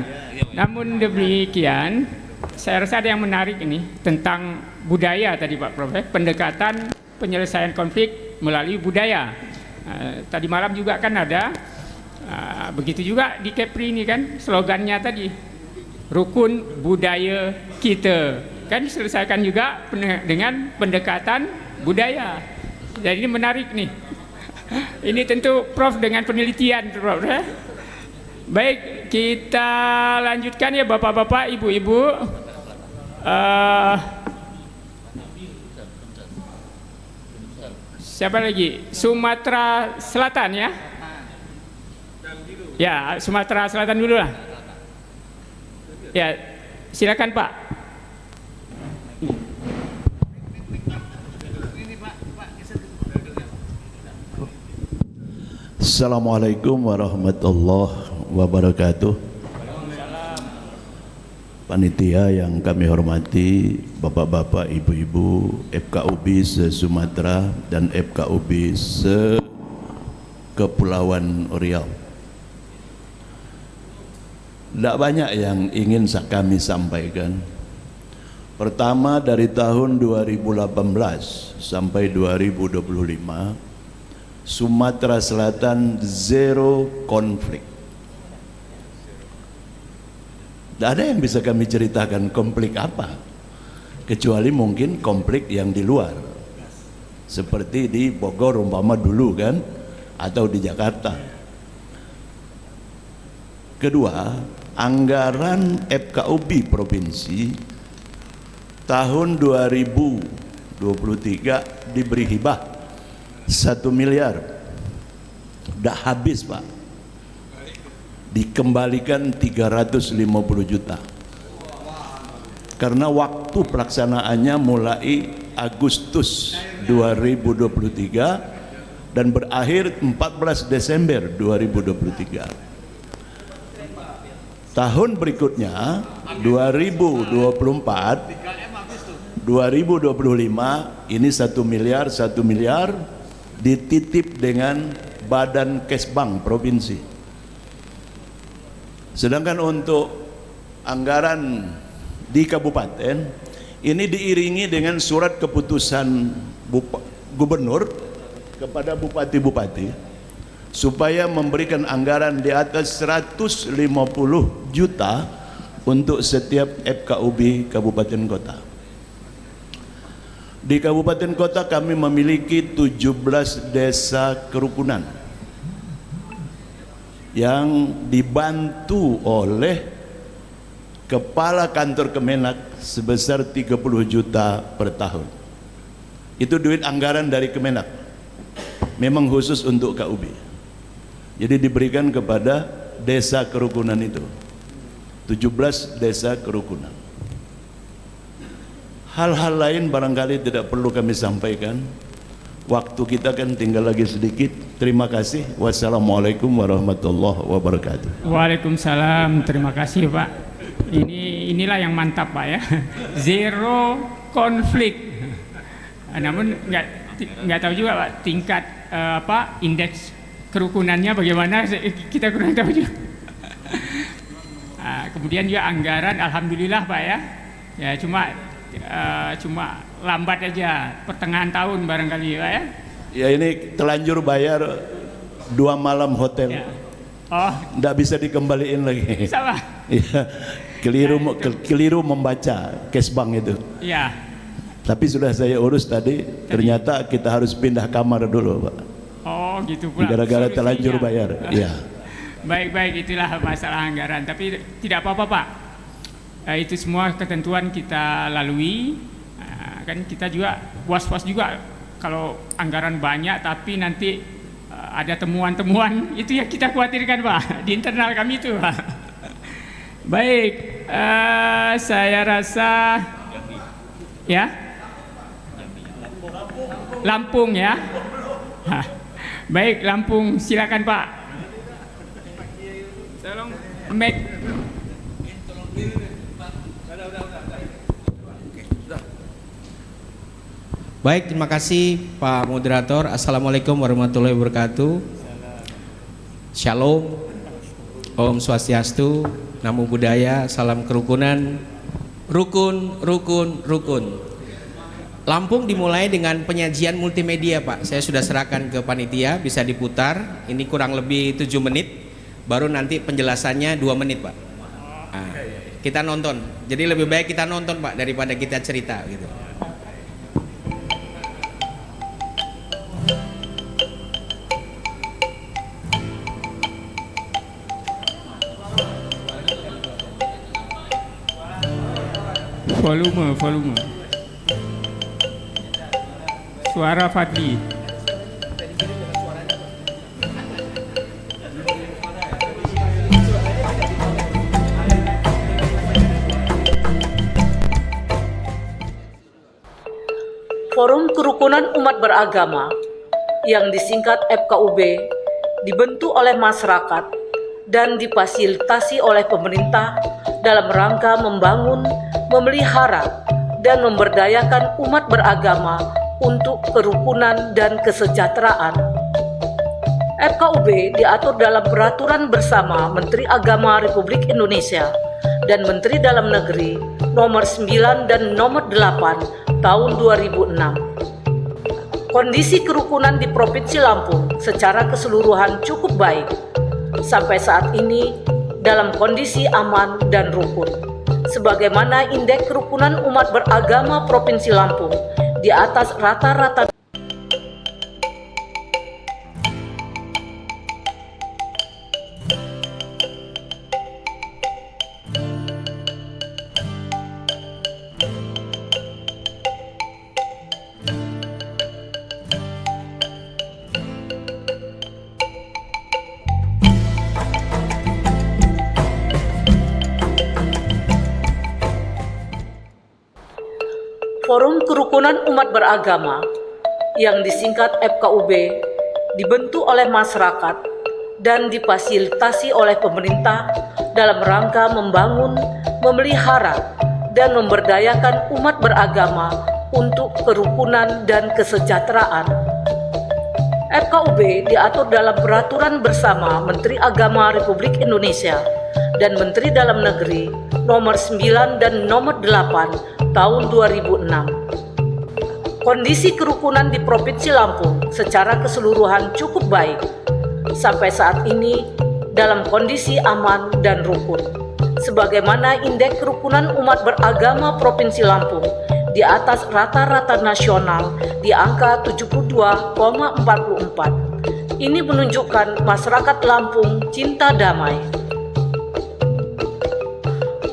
Namun demikian, saya rasa ada yang menarik ini tentang budaya tadi Pak Prof. Pendekatan penyelesaian konflik melalui budaya. Tadi malam juga kan ada, begitu juga di Kepri ini kan slogannya tadi, rukun budaya kita. Kan diselesaikan juga dengan pendekatan budaya. Jadi ini menarik nih. Ini tentu Prof dengan penelitian Prof. Baik, kita lanjutkan ya Bapak-bapak, Ibu-ibu. Siapa lagi? Sumatera Selatan ya? Ya, Sumatera Selatan dulu lah. Ya, silakan Pak. Assalamualaikum warahmatullahi wabarakatuh. panitia yang kami hormati, bapak-bapak, ibu-ibu, FKUB se-Sumatera dan FKUB se-Kepulauan Riau. Tidak banyak yang ingin kami sampaikan. Pertama, dari tahun 2018 sampai 2025, Sumatera Selatan zero konflik. Tidak ada yang bisa kami ceritakan konflik apa, kecuali mungkin konflik yang di luar, seperti di Bogor umpama dulu kan, atau di Jakarta. Kedua, anggaran FKUB provinsi tahun 2023 diberi hibah 1 miliar, udah habis Pak, dikembalikan 350 juta karena waktu pelaksanaannya mulai Agustus 2023 dan berakhir 14 Desember 2023. Tahun berikutnya 2024 2025 ini 1 miliar dititip dengan Badan Kesbang Provinsi. Sedangkan untuk anggaran di kabupaten ini diiringi dengan surat keputusan gubernur kepada bupati-bupati supaya memberikan anggaran di atas 150 juta untuk setiap FKUB kabupaten kota. Di kabupaten kota kami memiliki 17 desa kerukunan yang dibantu oleh Kepala Kantor Kemenak sebesar 30 juta per tahun. Itu duit anggaran dari Kemenak, memang khusus untuk KUB. Jadi diberikan kepada desa kerukunan itu, 17 desa kerukunan. Hal-hal lain barangkali tidak perlu kami sampaikan. Waktu kita kan tinggal lagi sedikit. Terima kasih. Wassalamualaikum warahmatullahi wabarakatuh. Waalaikumsalam. Terima kasih Pak. Inilah yang mantap Pak ya. Zero konflik. Namun nggak tahu juga Pak tingkat indeks kerukunannya bagaimana, kita kurang tahu juga. Kemudian juga anggaran, alhamdulillah Pak ya. Ya cuma lambat aja pertengahan tahun barangkali Pak ya. Ya ini telanjur bayar 2 malam hotel. Ya. Oh, nggak bisa dikembaliin lagi. Sama. Ya, keliru membaca Kesbang itu. Iya. Tapi sudah saya urus tadi, ternyata kita harus pindah kamar dulu Pak. Oh gitu pula. Gara-gara telanjur bayar. Iya. Baik, itulah masalah anggaran. Tapi tidak apa-apa Pak. Itu semua ketentuan kita lalui. Kan kita juga was-was juga kalau anggaran banyak tapi nanti ada temuan-temuan, itu yang kita khawatirkan Pak di internal kami itu Pak. Baik, saya rasa ya Lampung ya. Baik, Lampung silakan Pak. Tolong make. Baik, terima kasih Pak Moderator. Assalamualaikum warahmatullahi wabarakatuh. Shalom, Om Swastiastu, Namo Buddhaya, salam kerukunan, rukun. Lampung dimulai dengan penyajian multimedia Pak. Saya sudah serahkan ke panitia, bisa diputar. Ini kurang lebih 7 menit, baru nanti penjelasannya 2 menit Pak. Kita nonton, jadi lebih baik kita nonton Pak daripada kita cerita gitu. Volume. Suara Fadli. Forum Kerukunan Umat Beragama yang disingkat FKUB dibentuk oleh masyarakat dan difasilitasi oleh pemerintah dalam rangka membangun, memelihara, dan memberdayakan umat beragama untuk kerukunan dan kesejahteraan. FKUB diatur dalam Peraturan Bersama Menteri Agama Republik Indonesia dan Menteri Dalam Negeri Nomor 9 dan Nomor 8 Tahun 2006. Kondisi kerukunan di Provinsi Lampung secara keseluruhan cukup baik. Sampai saat ini dalam kondisi aman dan rukun. Sebagaimana indeks kerukunan umat beragama Provinsi Lampung di atas rata-rata Forum Kerukunan Umat Beragama yang disingkat FKUB dibentuk oleh masyarakat dan difasilitasi oleh pemerintah dalam rangka membangun, memelihara, dan memberdayakan umat beragama untuk kerukunan dan kesejahteraan. FKUB diatur dalam Peraturan Bersama Menteri Agama Republik Indonesia dan Menteri Dalam Negeri Nomor 9 dan Nomor 8 Tahun 2006. Kondisi kerukunan di Provinsi Lampung secara keseluruhan cukup baik. Sampai saat ini dalam kondisi aman dan rukun. Sebagaimana indeks kerukunan umat beragama Provinsi Lampung di atas rata-rata nasional di angka 72,44. Ini menunjukkan masyarakat Lampung cinta damai.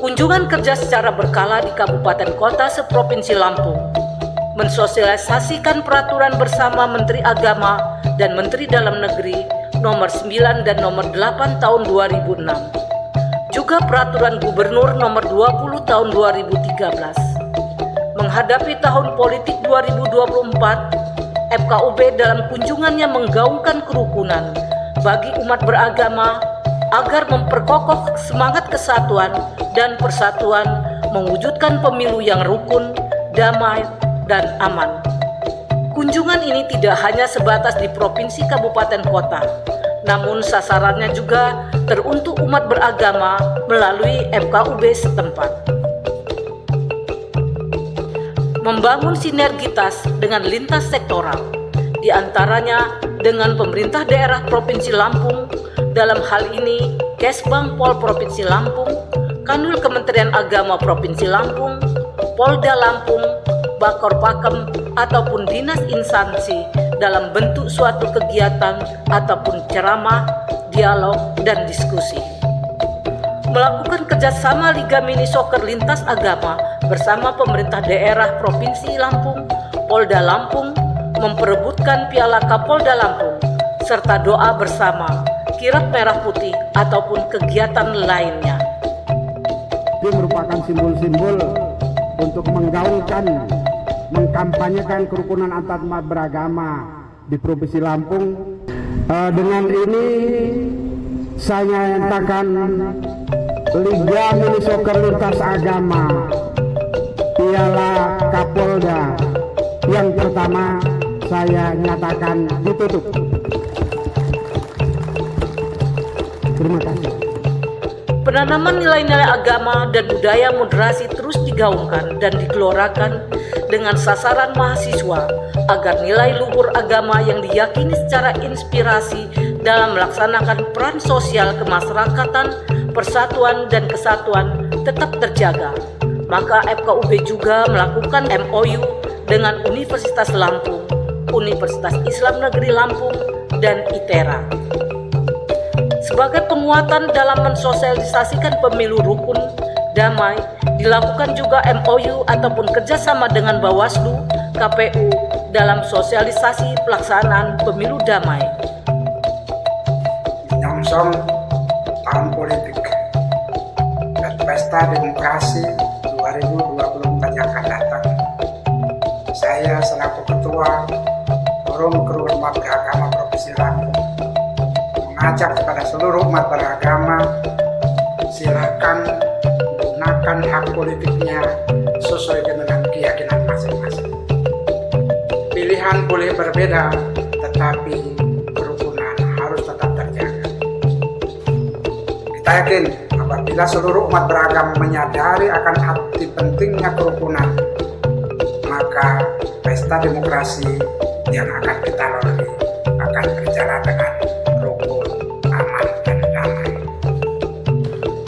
Kunjungan kerja secara berkala di kabupaten kota seprovinsi Lampung, mensosialisasikan Peraturan Bersama Menteri Agama dan Menteri Dalam Negeri Nomor 9 dan Nomor 8 Tahun 2006, juga Peraturan Gubernur Nomor 20 Tahun 2013. Menghadapi tahun politik 2024, FKUB dalam kunjungannya menggaungkan kerukunan bagi umat beragama agar memperkokoh semangat kesatuan dan persatuan mewujudkan pemilu yang rukun, damai, dan aman. Kunjungan ini tidak hanya sebatas di provinsi kabupaten kota, namun sasarannya juga teruntuk umat beragama melalui FKUB setempat. Membangun sinergitas dengan lintas sektoral, di antaranya dengan pemerintah daerah Provinsi Lampung, dalam hal ini Kesbang Pol Provinsi Lampung, Kanwil Kementerian Agama Provinsi Lampung, Polda Lampung, Bakor Pakem, ataupun dinas instansi dalam bentuk suatu kegiatan ataupun ceramah, dialog, dan diskusi. Melakukan kerjasama Liga Mini Soccer Lintas Agama bersama pemerintah daerah Provinsi Lampung, Polda Lampung, memperebutkan Piala Kapolda Lampung, serta doa bersama, kirap merah putih, ataupun kegiatan lainnya. Ini merupakan simbol-simbol untuk menggaungkan, mengkampanyekan kerukunan antar umat beragama di Provinsi Lampung. Dengan ini saya nyatakan Liga Mini Soccer Lintas Agama Piala Kapolda yang pertama saya nyatakan ditutup. Terima kasih. Penanaman nilai-nilai agama dan budaya moderasi terus digaungkan dan digelorakan dengan sasaran mahasiswa agar nilai luhur agama yang diyakini secara inspirasi dalam melaksanakan peran sosial kemasyarakatan, persatuan dan kesatuan tetap terjaga. Maka FKUB juga melakukan MOU dengan Universitas Lampung, Universitas Islam Negeri Lampung, dan ITERA. Sebagai penguatan dalam mensosialisasikan pemilu rukun, damai, dilakukan juga MOU ataupun kerjasama dengan Bawaslu, KPU dalam sosialisasi pelaksanaan pemilu damai. Nyongsong tahun politik dan pesta demokrasi 2024 yang akan datang. Saya selaku Ketua Forum Kerukunan Umat Beragama Provinsi Lampung mengajak kepada seluruh umat beragama, silakan menggunakan hak politiknya sesuai dengan keyakinan masing-masing. Pilihan boleh berbeda, tetapi kerukunan harus tetap terjaga. Kita yakin apabila seluruh umat beragama menyadari akan arti pentingnya kerukunan, maka pesta demokrasi yang akan kita lalui akan berjalan dengan rukun, aman, dan damai.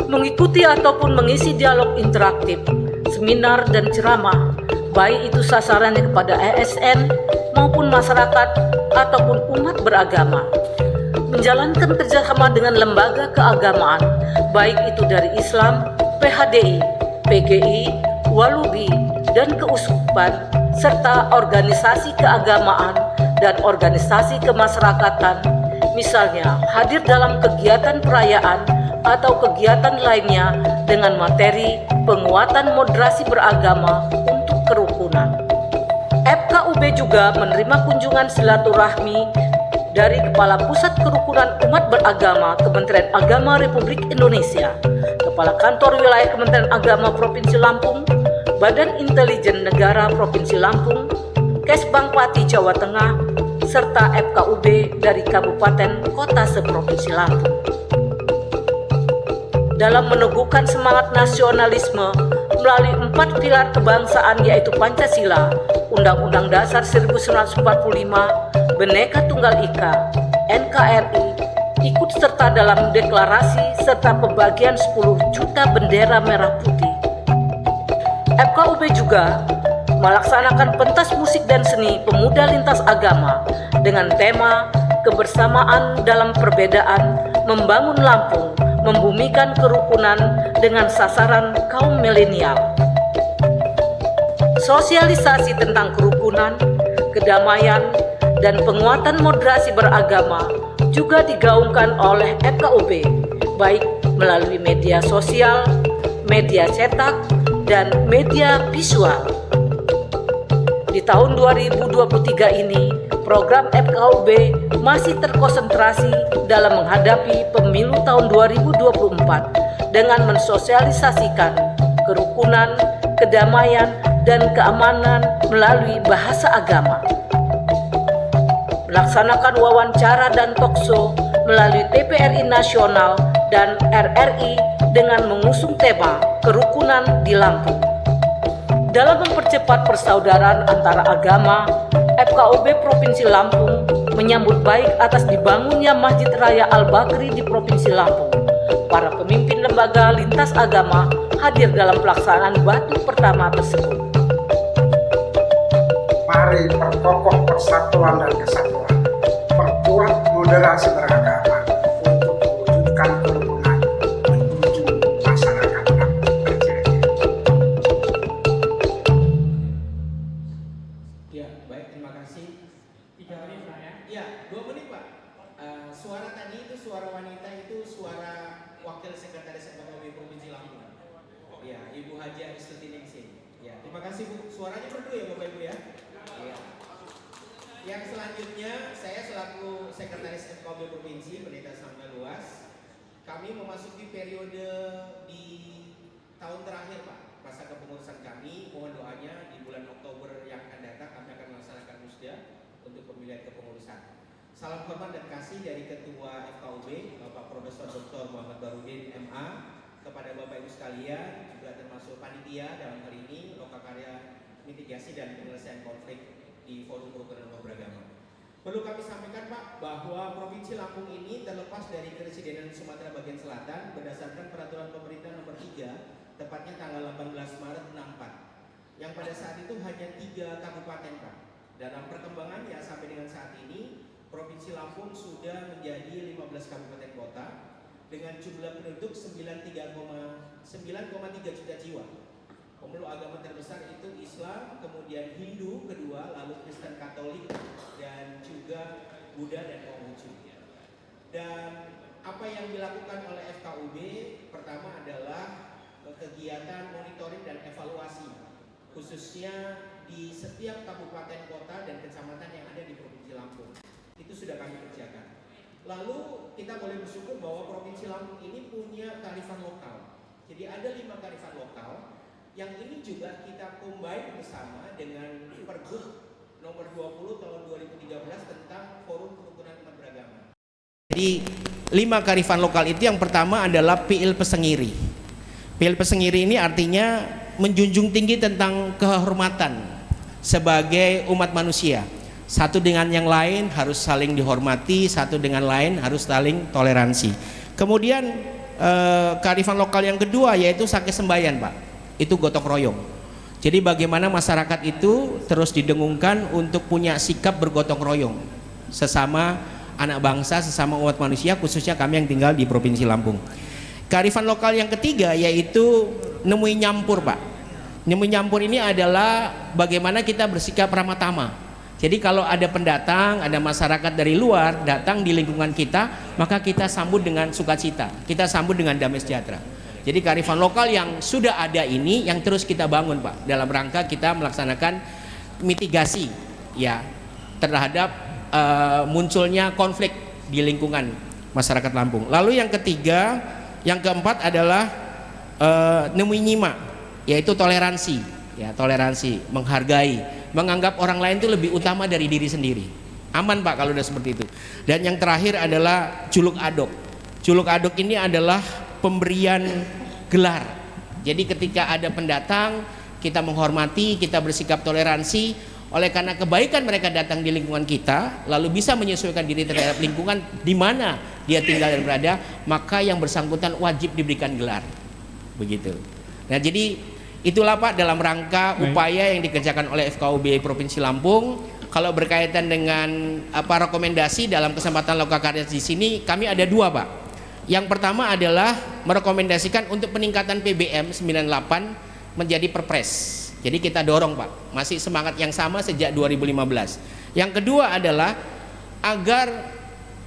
Mengikuti ataupun mengisi dialog interaktif, seminar dan ceramah, baik itu sasarannya kepada ASN maupun masyarakat ataupun umat beragama. Menjalankan kerjasama dengan lembaga keagamaan, baik itu dari Islam, PHDI, PGI, Walubi, dan keuskupan, serta organisasi keagamaan dan organisasi kemasyarakatan, misalnya hadir dalam kegiatan perayaan atau kegiatan lainnya dengan materi penguatan moderasi beragama untuk kerukunan. FKUB juga menerima kunjungan silaturahmi dari Kepala Pusat Kerukunan Umat Beragama Kementerian Agama Republik Indonesia, Kepala Kantor Wilayah Kementerian Agama Provinsi Lampung, Badan Intelijen Negara Provinsi Lampung, Kesbang Pati Jawa Tengah, serta FKUB dari Kabupaten Kota seprovinsi Lampung. Dalam meneguhkan semangat nasionalisme melalui 4 pilar kebangsaan yaitu Pancasila, Undang-Undang Dasar 1945, Bhinneka Tunggal Ika, NKRI, ikut serta dalam deklarasi serta pembagian 10 juta bendera merah putih. FKUB juga melaksanakan pentas musik dan seni pemuda lintas agama dengan tema kebersamaan dalam perbedaan, membangun Lampung, membumikan kerukunan dengan sasaran kaum milenial. Sosialisasi tentang kerukunan, kedamaian, dan penguatan moderasi beragama juga digaungkan oleh FKUB, baik melalui media sosial, media cetak, dan media visual. Di tahun 2023 ini, program FKUB masih terkonsentrasi dalam menghadapi pemilu tahun 2024 dengan mensosialisasikan kerukunan, kedamaian, dan keamanan melalui bahasa agama. Melaksanakan wawancara dan talkshow melalui TVRI Nasional dan RRI dengan mengusung tema kerukunan di Lampung. Dalam mempercepat persaudaraan antara agama, FKUB Provinsi Lampung menyambut baik atas dibangunnya Masjid Raya Al-Bakri di Provinsi Lampung. Para pemimpin lembaga lintas agama hadir dalam pelaksanaan batu pertama tersebut. Mari perkokoh persatuan dan kesatuan, perkuat moderasi beragama untuk mewujudkan kerukunan menuju masyarakat Lampung terjadi. Ya, baik, terima kasih. 3 menit Pak ya? Ya, 2 menit Pak. Suara tadi itu suara wanita, itu suara Wakil Sekretaris FKUB Provinsi Lampung. Ya, Ibu Haji Aristuti Ningsih. Ya, terima kasih Bu. Suaranya merdu ya Bapak Ibu ya. Ya. Yang selanjutnya saya selaku Sekretaris FKUB Provinsi Pendeta Samuel Luas, kami memasuki periode di tahun terakhir Pak masa kepengurusan kami. Mohon doanya di bulan Oktober yang akan datang kami akan melaksanakan musda untuk pemilihan kepengurusan. Salam hormat dan kasih dari Ketua FKUB Bapak Profesor Dr. Muhammad Barudin MA kepada Bapak Ibu sekalian, juga termasuk panitia dalam hal ini Lokakarya Mitigasi dan Penyelesaian Konflik di Forum Kerukunan Umat Beragama. Perlu kami sampaikan Pak bahwa Provinsi Lampung ini terlepas dari Kepresidenan Sumatera Bagian Selatan berdasarkan Peraturan Pemerintah Nomor 3, tepatnya tanggal 18 Maret 64, yang pada saat itu hanya 3 kabupaten Pak. Dalam perkembangannya sampai dengan saat ini, Provinsi Lampung sudah menjadi 15 kabupaten kota dengan jumlah penduduk 93,3 juta jiwa. Pemeluk agama terbesar itu Islam, kemudian Hindu kedua, lalu Kristen Katolik, dan juga Buddha dan Konghucu. Dan apa yang dilakukan oleh FKUB pertama adalah kegiatan monitoring dan evaluasi, khususnya di setiap kabupaten kota dan kecamatan yang ada di Provinsi Lampung. Itu sudah kami kerjakan. Lalu kita boleh bersyukur bahwa Provinsi Lampung ini punya kearifan lokal. Jadi ada 5 kearifan lokal yang ini juga kita combine bersama dengan Pergub nomor 20 tahun 2013 tentang Forum Kerukunan Umat Beragama. Jadi 5 kearifan lokal itu yang pertama adalah Piil Pesengiri. Piil Pesengiri ini artinya menjunjung tinggi tentang kehormatan sebagai umat manusia. Satu dengan yang lain harus saling dihormati, satu dengan lain harus saling toleransi. Kemudian kearifan lokal yang kedua yaitu Sake Sembayan, Pak. Itu gotong royong. Jadi bagaimana masyarakat itu terus didengungkan untuk punya sikap bergotong royong sesama anak bangsa, sesama umat manusia, khususnya kami yang tinggal di Provinsi Lampung. Kearifan lokal yang ketiga yaitu Nemui Nyampur, Pak. Nemui Nyampur ini adalah bagaimana kita bersikap ramah tamah. Jadi kalau ada pendatang, ada masyarakat dari luar datang di lingkungan kita, maka kita sambut dengan sukacita, kita sambut dengan damai sejahtera. Jadi kearifan lokal yang sudah ada ini yang terus kita bangun, Pak, dalam rangka kita melaksanakan mitigasi ya terhadap munculnya konflik di lingkungan masyarakat Lampung. Lalu yang ketiga, yang keempat adalah Nemui Nyima, yaitu toleransi, ya toleransi, menghargai, menganggap orang lain itu lebih utama dari diri sendiri. Aman, Pak, kalau udah seperti itu. Dan yang terakhir adalah Juluk Adok. Juluk Adok ini adalah pemberian gelar. Jadi ketika ada pendatang, kita menghormati, kita bersikap toleransi. Oleh karena kebaikan mereka datang di lingkungan kita, lalu bisa menyesuaikan diri terhadap lingkungan di mana dia tinggal dan berada, maka yang bersangkutan wajib diberikan gelar. Begitu. Nah, jadi itulah, Pak, dalam rangka upaya yang dikerjakan oleh FKUB Provinsi Lampung. Kalau berkaitan dengan rekomendasi dalam kesempatan Lokakarya di sini, kami ada 2, Pak. Yang pertama adalah merekomendasikan untuk peningkatan PBM 98 menjadi Perpres. Jadi kita dorong, Pak, masih semangat yang sama sejak 2015. Yang kedua adalah agar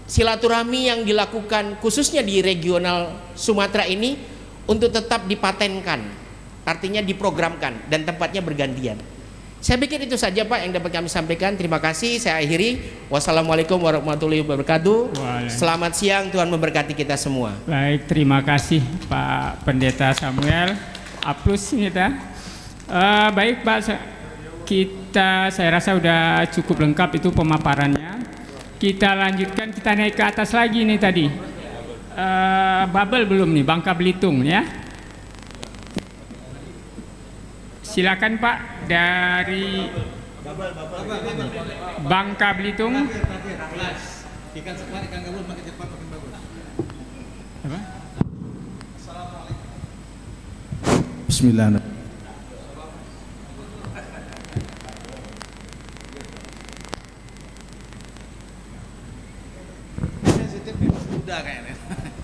silaturahmi yang dilakukan khususnya di regional Sumatera ini untuk tetap dipatenkan, artinya diprogramkan dan tempatnya bergantian. Saya pikir itu saja, Pak, yang dapat kami sampaikan. Terima kasih. Saya akhiri. Wassalamualaikum warahmatullahi wabarakatuh. Selamat siang, Tuhan memberkati kita semua. Baik, terima kasih Pak Pendeta Samuel. Aplaus ini ta. Baik, Pak, saya rasa sudah cukup lengkap itu pemaparannya. Kita lanjutkan, kita naik ke atas lagi nih tadi. Babel belum nih, Bangka Belitung ya. Silakan, Pak, dari Bangka Belitung. Bismillahirrahmanirrahim.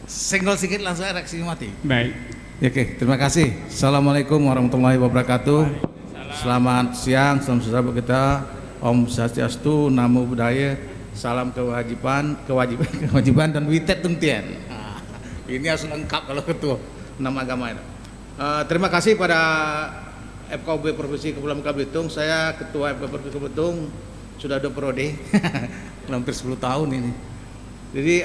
Senggol sedikit langsung reaksi mati. Baik. Oke, terima kasih. Assalamualaikum warahmatullahi wabarakatuh. Selamat siang, salam sejahtera kita. Om Swastiastu, Namo Buddhaya. Salam kewajiban dan witet tungtian. Ini harus lengkap kalau ketua nama agama itu. Terima kasih pada FKUB Provinsi Kepulauan Bangka Belitung. Saya ketua FKUB Provinsi Belitung sudah 2 periode, hampir 10 tahun ini. Jadi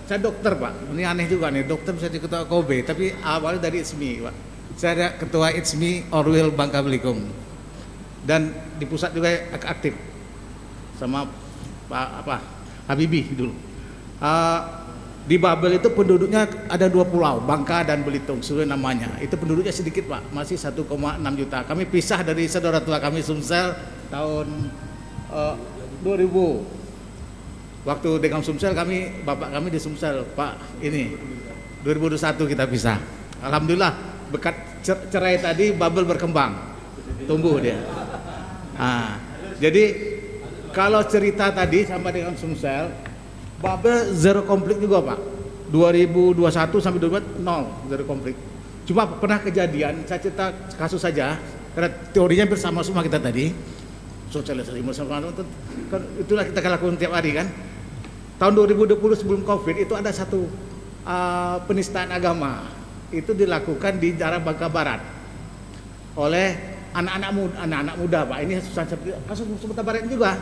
saya dokter, Pak. Ini aneh juga nih, dokter bisa jadi ketua FKUB, tapi awalnya dari ITSMI, Pak. Saya ada ketua ITSMI Orwil Bangka Belitung. Dan di pusat juga aktif sama Pak Habibie dulu. Di Babel itu penduduknya ada 2 pulau, Bangka dan Belitung, sesuai namanya. Itu penduduknya sedikit, Pak, masih 1,6 juta. Kami pisah dari saudara tua kami Sumsel tahun 2000. Waktu dengan Sumsel bapak kami di Sumsel, Pak, ini 2021 kita pisah. Alhamdulillah berkat cerai tadi Babel berkembang, tumbuh dia. Jadi kalau cerita tadi sama dengan Sumsel, Babel zero konflik juga, Pak. 2021 sampai 2022 0 zero konflik. Cuma pernah kejadian, saya cerita kasus saja, karena teorinya bersama semua kita tadi. Sosialisasi kan itulah kita lakukan tiap hari kan. Tahun 2020 sebelum Covid itu ada satu penistaan agama itu dilakukan di daerah Bangka Barat oleh anak-anak muda, Pak. Ini kasus Sumatera Barat juga.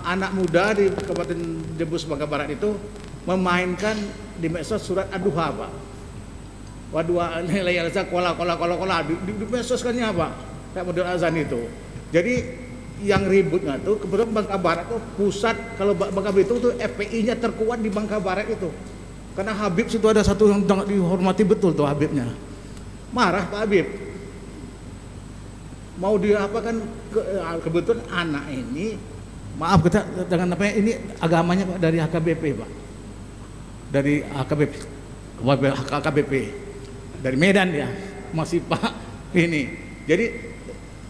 Anak muda di Kabupaten Debus Bangka Barat itu memainkan di medsos surat Ad-Duha, Pak. Wadua nilai azan kola di medsos kan apa? Kayak model azan itu. Jadi yang ributnya tuh kebetulan Bangka Barat tuh pusat, kalau Bangka Belitung tuh FPI-nya terkuat di Bangka Barat itu. Karena Habib situ ada satu yang dihormati betul tuh Habibnya. Marah Pak Habib. Mau diapakan kebetulan anak ini, maaf kita dengan apa ini agamanya Pak dari HKBP Pak. Dari HKBP. Dari Medan ya. Masih Pak ini. Jadi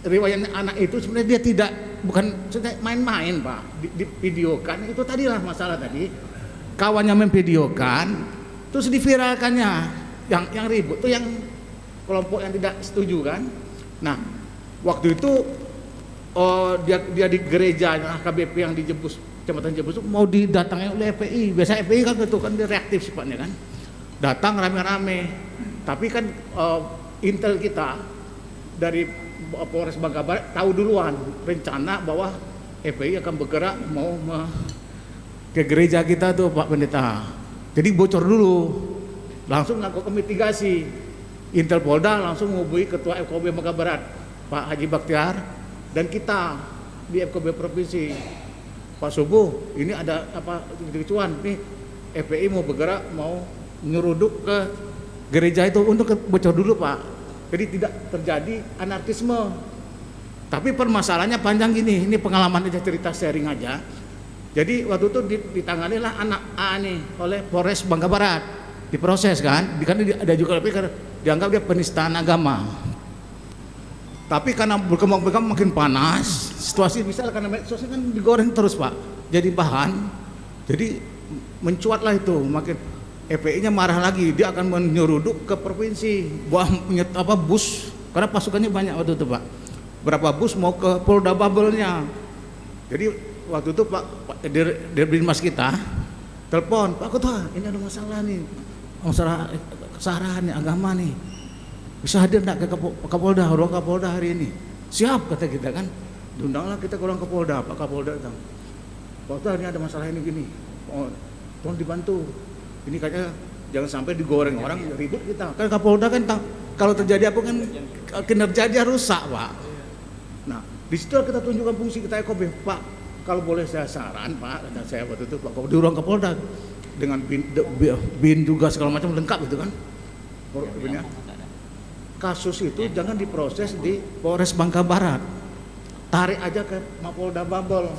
riwayat anak itu sebenarnya dia tidak bukan main-main Pak, divideokan itu tadilah masalah tadi, kawannya memvideokan terus diviralkannya, yang ribut tuh yang kelompok yang tidak setuju kan. Nah waktu itu dia di gerejanya HKBP yang di Jebus, Kecamatan Jebus mau didatangi oleh FPI. Biasa FPI kan itu kan dia reaktif sifatnya kan, datang rame-rame, tapi kan intel kita dari Polres Bangka Barat tahu duluan rencana bahwa FPI akan bergerak mau ke gereja kita tuh Pak Pendeta. Jadi bocor dulu, langsung melakukan mitigasi. Intel Polda langsung menghubungi Ketua FKB Bangka Barat Pak Haji Baktiar dan kita di FKB Provinsi, Pak Subuh, ini ada apa kecuan nih, FPI mau bergerak mau nyeruduk ke gereja itu, untuk bocor dulu Pak. Jadi tidak terjadi anarkisme. Tapi permasalahannya panjang gini, ini pengalaman aja, cerita sharing aja. Jadi waktu itu ditanganilah anak A nih oleh Polres Bangka Barat, diproses kan, karena ada juga dianggap dia penistaan agama. Tapi karena berkembang makin panas, situasi misal karena medsos kan digoreng terus Pak, jadi bahan, jadi mencuatlah itu makin. FPI-nya marah lagi, dia akan menyeruduk ke provinsi, buah bus, karena pasukannya banyak waktu itu Pak. Berapa bus mau ke Polda Babelnya. Jadi waktu itu Pak Dirbinmas kita telepon, Pak Ketua, ini ada masalah nih, masalah kesarahan nih, agama nih. Bisa hadir enggak ke Kapolda, ruang Kapolda hari ini? Siap kata kita kan. Diundanglah kita ke ruang Kapolda, Pak Kapolda datang. Pak Ketua, ini ada masalah ini gini. Tolong dibantu. Ini kayaknya jangan sampai digoreng orang, ribut kita. Kan Kapolda kan kalau terjadi apa kan kinerja dia rusak Pak. Nah di situ kita tunjukkan fungsi kita FKB. Pak, kalau boleh saya saran Pak, kata saya waktu itu Pak, di ruang Kapolda dengan bin juga segala macam lengkap itu kan. Kasus itu jangan diproses di Polres Bangka Barat, tarik aja ke Mapolda Babel.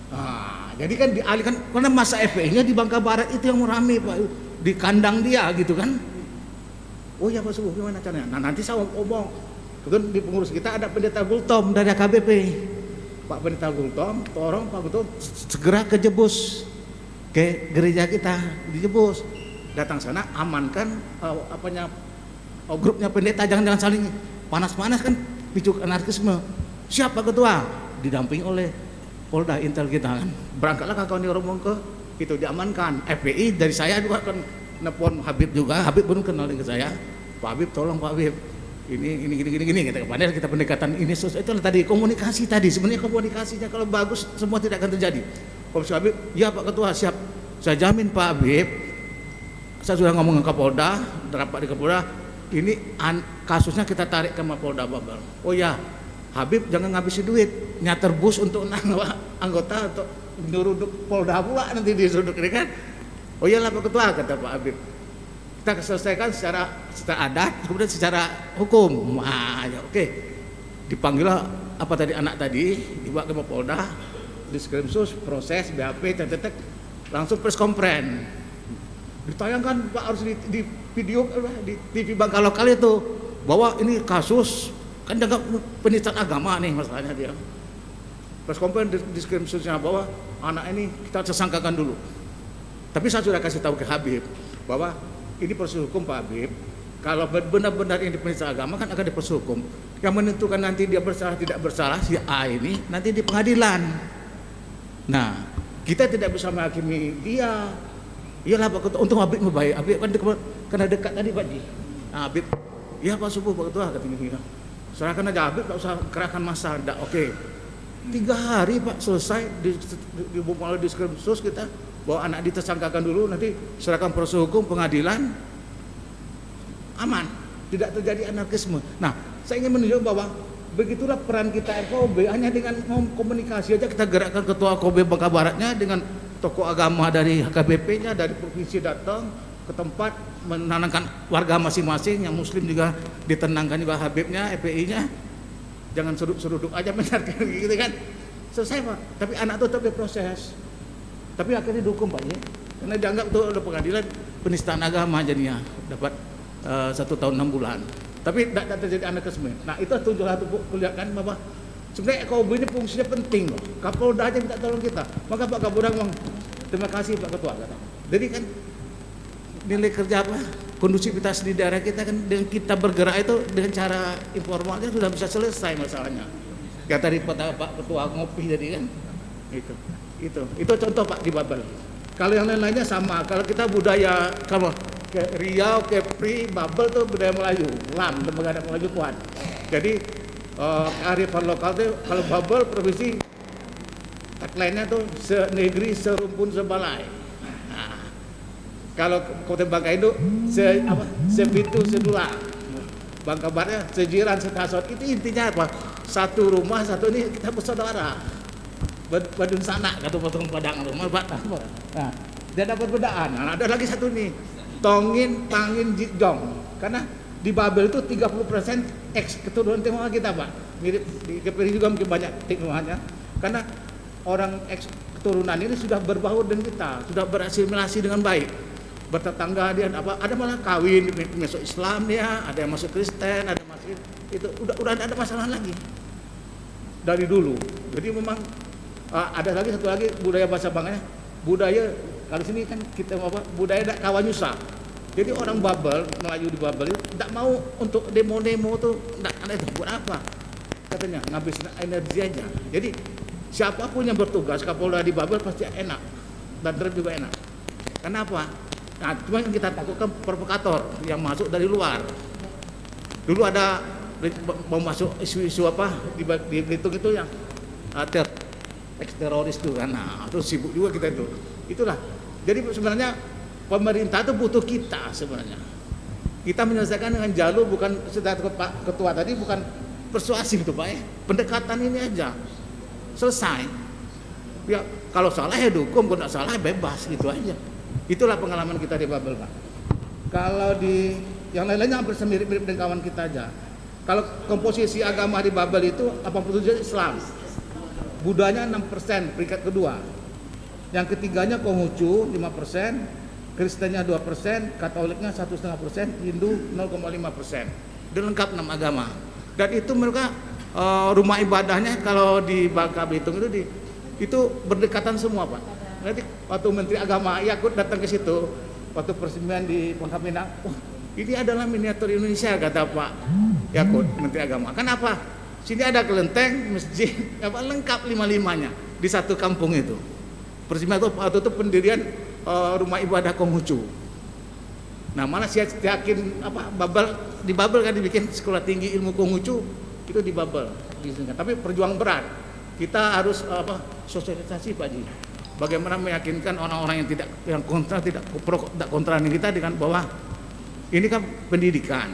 Nah, jadi kan dialihkan, karena masa FPI-nya di Bangka Barat itu yang rame Pak, di kandang dia gitu kan. Oh ya Pak Subuh, gimana caranya? Nah nanti saya omong, kemudian di pengurus kita ada Pendeta Gultom dari AKBP. Pak Pendeta Gultom, tolong Pak Gultom segera ke Jebus, ke gereja kita di Jebus. Datang sana, amankan grupnya pendeta, jangan saling panas-panas kan, picu anarkisme. Siapa ketua? Didampingi oleh Polda Intel kita kan. Berangkatlah kawan di rombong ke itu, diamankan. FPI dari saya juga kan nelpon Habib juga. Habib pun kenal dengan saya. Pak Habib, tolong Pak Habib. Ini kita pendekatan ini itu tadi komunikasi tadi. Sebenarnya komunikasinya kalau bagus semua tidak akan terjadi. Pak Habib, ya Pak Ketua siap. Saya jamin Pak Habib. Saya sudah ngomong ke Kapolda, rapat di Kapolda. Ini kasusnya kita tarik ke Mapolda Babel. Oh ya, Habib jangan ngabisin duit nyater bus untuk anggota atau nyuruduk Polda pula nanti disuduk ini kan. Oh iyalah Pak Ketua, kata Pak Habib. Kita selesaikan secara adat, kemudian secara hukum. Nah, ya oke. Dipanggillah apa tadi anak tadi, dibawa ke Mapolda, diskrimsus, proses, BAP, tetek, langsung press conference. Ditayangkan Pak, harus di video di TV Bangka lokal itu bahwa ini kasus kan dianggap penistaan agama nih masalahnya dia. Press conference diskrimsusnya bahwa anak ini kita tersangkakan dulu. Tapi saya sudah kasih tahu ke Habib bahwa ini proses hukum Pak Habib. Kalau benar-benar ini penistaan agama kan akan diproses hukum. Yang menentukan nanti dia bersalah tidak bersalah si A ini nanti di pengadilan. Nah, kita tidak bisa menghakimi dia. Iyalah Pak Ketua, untung Habib membaik. Habib kan kena dekat tadi Pak Ji. Nah, Habib, iya Pak Subuh Pak Ketua katanya. Serahkan aja Habib, tak usah kerahkan massa. Oke. 3 hari Pak selesai di mulai diskrimsus kita bahwa anak ditersangkakan dulu, nanti serahkan proses hukum pengadilan. aman, tidak terjadi anarkisme. Nah, saya ingin menunjukkan bahwa begitulah peran kita FKOB, hanya dengan komunikasi aja kita gerakkan ketua FKOB Bangka Baratnya dengan tokoh agama dari HKBP-nya, dari provinsi datang ke tempat menenangkan warga masing-masing, yang muslim juga ditenangkan juga Habibnya, FPI-nya. Jangan seruduk aja benar gitu kan. Selesai Pak, tapi anak itu tetap diproses. Tapi akhirnya dihukum Pak ya. Karena dianggap itu oleh pengadilan penistaan agama, jadinya dapat 1 tahun 6 bulan. Tapi tidak terjadi anarkisme. Nah itu tunjuklah kelihatan bahwa sebenarnya FKOB ini fungsinya penting loh. Kapolda aja minta tolong kita. Maka Pak Kapolda ngomong, terima kasih Pak Ketua. Jadi kan nilai kerja apa? Kondusivitas di daerah kita kan dengan kita bergerak itu dengan cara informalnya sudah bisa selesai masalahnya. Ya tadi Pak Ketua ngopi jadi kan. Itu contoh Pak di Babel. Kalau yang lain-lainnya sama. Kalau kita budaya kalau ke Riau, Kepri, Babel tuh budaya Melayu, Lam, lembaga adat Melayu kuat. Jadi kearifan lokal tuh kalau Babel provinsi tagline-nya tuh senegeri, serumpun, sebalai. Nah, kalau Kota Bangka itu sebitu, sedula. Bangka Baratnya sejiran, setasot. Itu intinya apa? Satu rumah, satu ini kita bersaudara. Badun sana kata potong padang rumah Pak. Nah, dia dapat bedaan. Nah, ada lagi satu nih. Tongin, Tangin, Jitjong. Karena di Babel itu 30% ex keturunan Tionghoa kita Pak. Mirip di Kepri juga mungkin banyak Tionghoanya. Karena orang ex keturunan ini sudah berbaur dengan kita, sudah berasimilasi dengan baik. Bertetangga dia ada malah kawin masuk Islam ya, ada yang masuk Kristen, ada masuk itu udah ada masalah lagi. Dari dulu. Jadi memang ada lagi satu lagi budaya bahasa Bangkanya, budaya kalau sini kan kita budaya Kawanyusa. Jadi orang Babel, Melayu di Babel itu tidak mau untuk demo-demo tuh, tidak ada itu buat apa? Katanya ngabisin energi aja. Jadi siapapun yang bertugas Kapolda di Babel pasti enak dan terus juga enak. Kenapa? Nah, cuma yang kita takutkan provokator yang masuk dari luar. Dulu ada mau masuk isu-isu apa di Belitung itu yang ex-teroris itu kan, nah terus sibuk juga kita itu. Itulah. Jadi sebenarnya pemerintah itu butuh kita sebenarnya. Kita menyelesaikan dengan jalur bukan setelah Pak Ketua tadi bukan persuasif itu Pak ya. Pendekatan ini aja. Selesai. Ya kalau salah ya dukung, kalau tidak salah ya bebas gitu aja. Itulah pengalaman kita di Babel Pak. Kalau di yang lain-lainnya hampir mirip-mirip dengan kawan kita aja. Kalau komposisi agama di Babel itu 87% Islam. Budanya 6%, peringkat kedua. Yang ketiganya Konghucu 5%, Kristennya 2%, Katoliknya 1,5%, Hindu 0,5%. Dan lengkap 6 agama. Dan itu mereka rumah ibadahnya kalau di Bangka Belitung itu berdekatan semua Pak. Nanti waktu Menteri Agama Yakut datang ke situ, waktu peresmian di Bangka Pinang, ini adalah miniatur Indonesia kata Pak Yakut Menteri Agama. Kenapa? Sini ada kelenteng, masjid, lengkap 5-5-nya di satu kampung itu. Persimaan itu pendirian rumah ibadah Konghucu. Nah, mana saya yakin di Babel kan dibikin sekolah tinggi ilmu Konghucu itu di Babel. Tapi perjuangan berat. Kita harus sosialisasi Pak Ji. Bagaimana meyakinkan orang-orang yang kontra tidak kontra kita dengan bahwa ini kan pendidikan.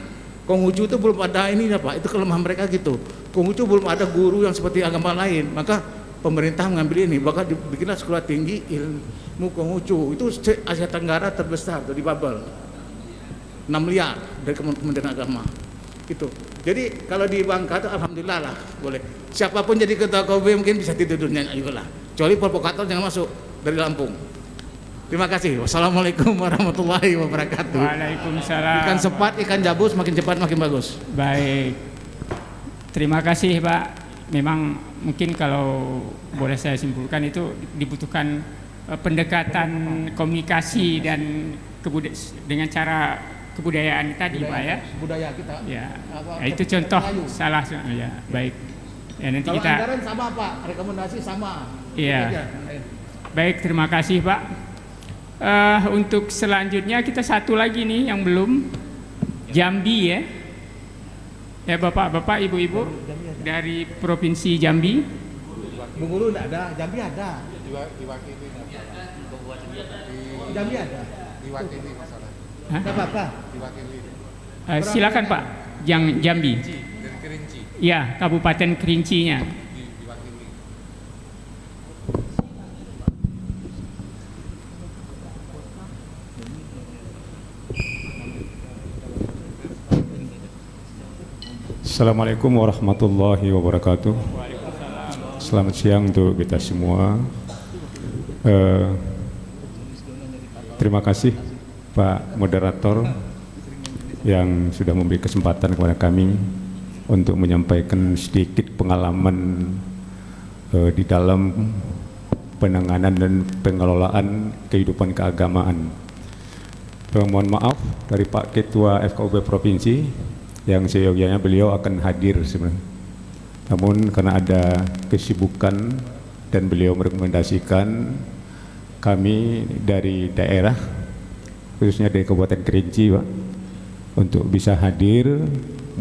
Konghucu itu belum ada ini ya Pak, itu kelemahan mereka gitu. Konghucu belum ada guru yang seperti agama lain, maka pemerintah mengambil ini, maka dibikinlah sekolah tinggi ilmu Konghucu. Itu Asia Tenggara terbesar tuh di Babel. 6 miliar dari Kementerian Agama. Itu. Jadi kalau di Bangka itu alhamdulillah lah boleh. Siapapun jadi ketua KOB mungkin bisa tidurnya juga lah. Kecuali provokator jangan masuk dari Lampung. Terima kasih. Wassalamualaikum warahmatullahi wabarakatuh. Waalaikumsalam. Ikan sepat, ikan jabus makin cepat makin bagus. Baik. Terima kasih Pak. Memang mungkin kalau boleh saya simpulkan itu dibutuhkan pendekatan komunikasi dan dengan cara kebudayaan tadi Pak ya. Budaya kita. Ya. Itu contoh salah ya. Baik. Ya nanti kalau kita. Anggaran sama Pak, rekomendasi sama. Iya. Baik, terima kasih Pak. Untuk selanjutnya kita satu lagi nih yang belum, Jambi ya. Ya Bapak-bapak, Ibu-ibu dari Provinsi Jambi. Bengkulu enggak ada, Jambi ada. Diwakili. Jambi ada. Diwakili masalah. Enggak apa-apa. Diwakili. Silakan Pak, yang Jambi. Ya, Kabupaten Kerincinya. Assalamualaikum warahmatullahi wabarakatuh. Selamat siang untuk kita semua. Terima kasih Pak Moderator yang sudah memberi kesempatan kepada kami untuk menyampaikan sedikit pengalaman di dalam penanganan dan pengelolaan kehidupan keagamaan. Mohon maaf dari Pak Ketua FKUB Provinsi yang seyogianya beliau akan hadir sebenarnya. Namun karena ada kesibukan dan beliau merekomendasikan kami dari daerah, khususnya dari Kabupaten Kerinci Pak, untuk bisa hadir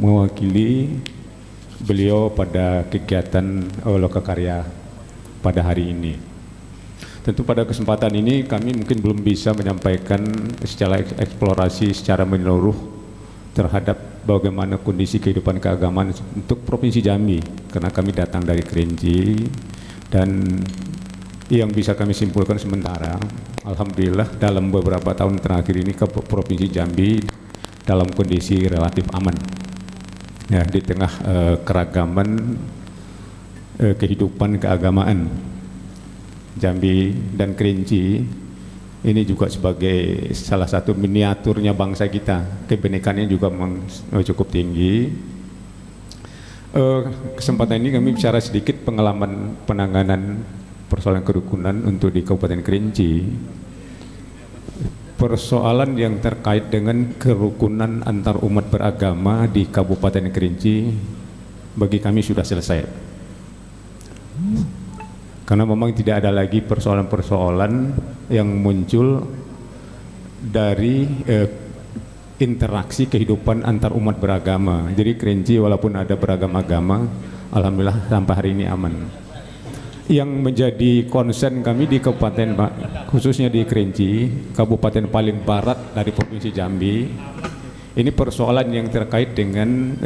mewakili beliau pada kegiatan Lokakarya pada hari ini. Tentu pada kesempatan ini kami mungkin belum bisa menyampaikan secara eksplorasi secara menyeluruh terhadap bagaimana kondisi kehidupan keagamaan untuk Provinsi Jambi, karena kami datang dari Kerinci, dan yang bisa kami simpulkan sementara, alhamdulillah dalam beberapa tahun terakhir ini ke Provinsi Jambi dalam kondisi relatif aman, ya, di tengah keragaman kehidupan keagamaan. Jambi dan Kerinci ini juga sebagai salah satu miniaturnya bangsa kita, kebinekaan juga cukup tinggi. Kesempatan ini kami bicara sedikit pengalaman penanganan persoalan kerukunan untuk di Kabupaten Kerinci. Persoalan yang terkait dengan kerukunan antar umat beragama di Kabupaten Kerinci bagi kami sudah selesai, karena memang tidak ada lagi persoalan-persoalan yang muncul dari interaksi kehidupan antar umat beragama. Jadi Kerinci walaupun ada beragam agama, alhamdulillah sampai hari ini aman. Yang menjadi concern kami di kabupaten Pak, khususnya di Kerinci, kabupaten paling barat dari Provinsi Jambi, ini persoalan yang terkait dengan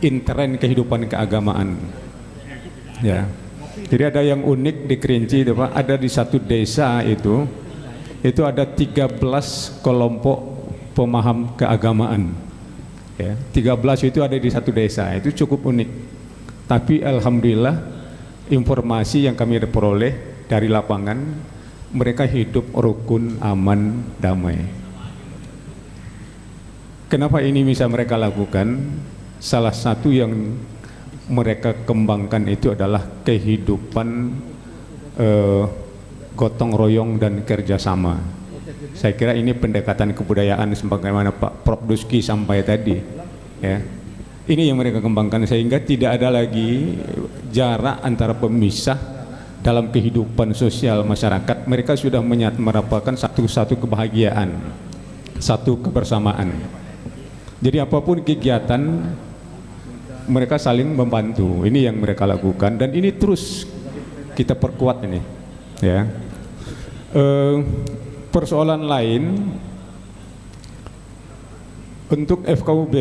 intern kehidupan keagamaan. Ya. Jadi ada yang unik di Kerinci itu Pak, ada di satu desa itu ada 13 kelompok pemaham keagamaan. Ya, 13 itu ada di satu desa, itu cukup unik. Tapi alhamdulillah informasi yang kami peroleh dari lapangan, mereka hidup rukun, aman, damai. Kenapa ini bisa mereka lakukan? Salah satu yang mereka kembangkan itu adalah kehidupan gotong royong dan kerjasama. Saya kira ini pendekatan kebudayaan sebagaimana Pak Prof. Duski sampai tadi, ya. Ini yang mereka kembangkan sehingga tidak ada lagi jarak antara pemisah dalam kehidupan sosial masyarakat. Mereka sudah merupakan satu kebahagiaan, satu kebersamaan. Jadi apapun kegiatan mereka saling membantu. Ini yang mereka lakukan dan ini terus kita perkuat ini, ya. Persoalan lain untuk FKUB,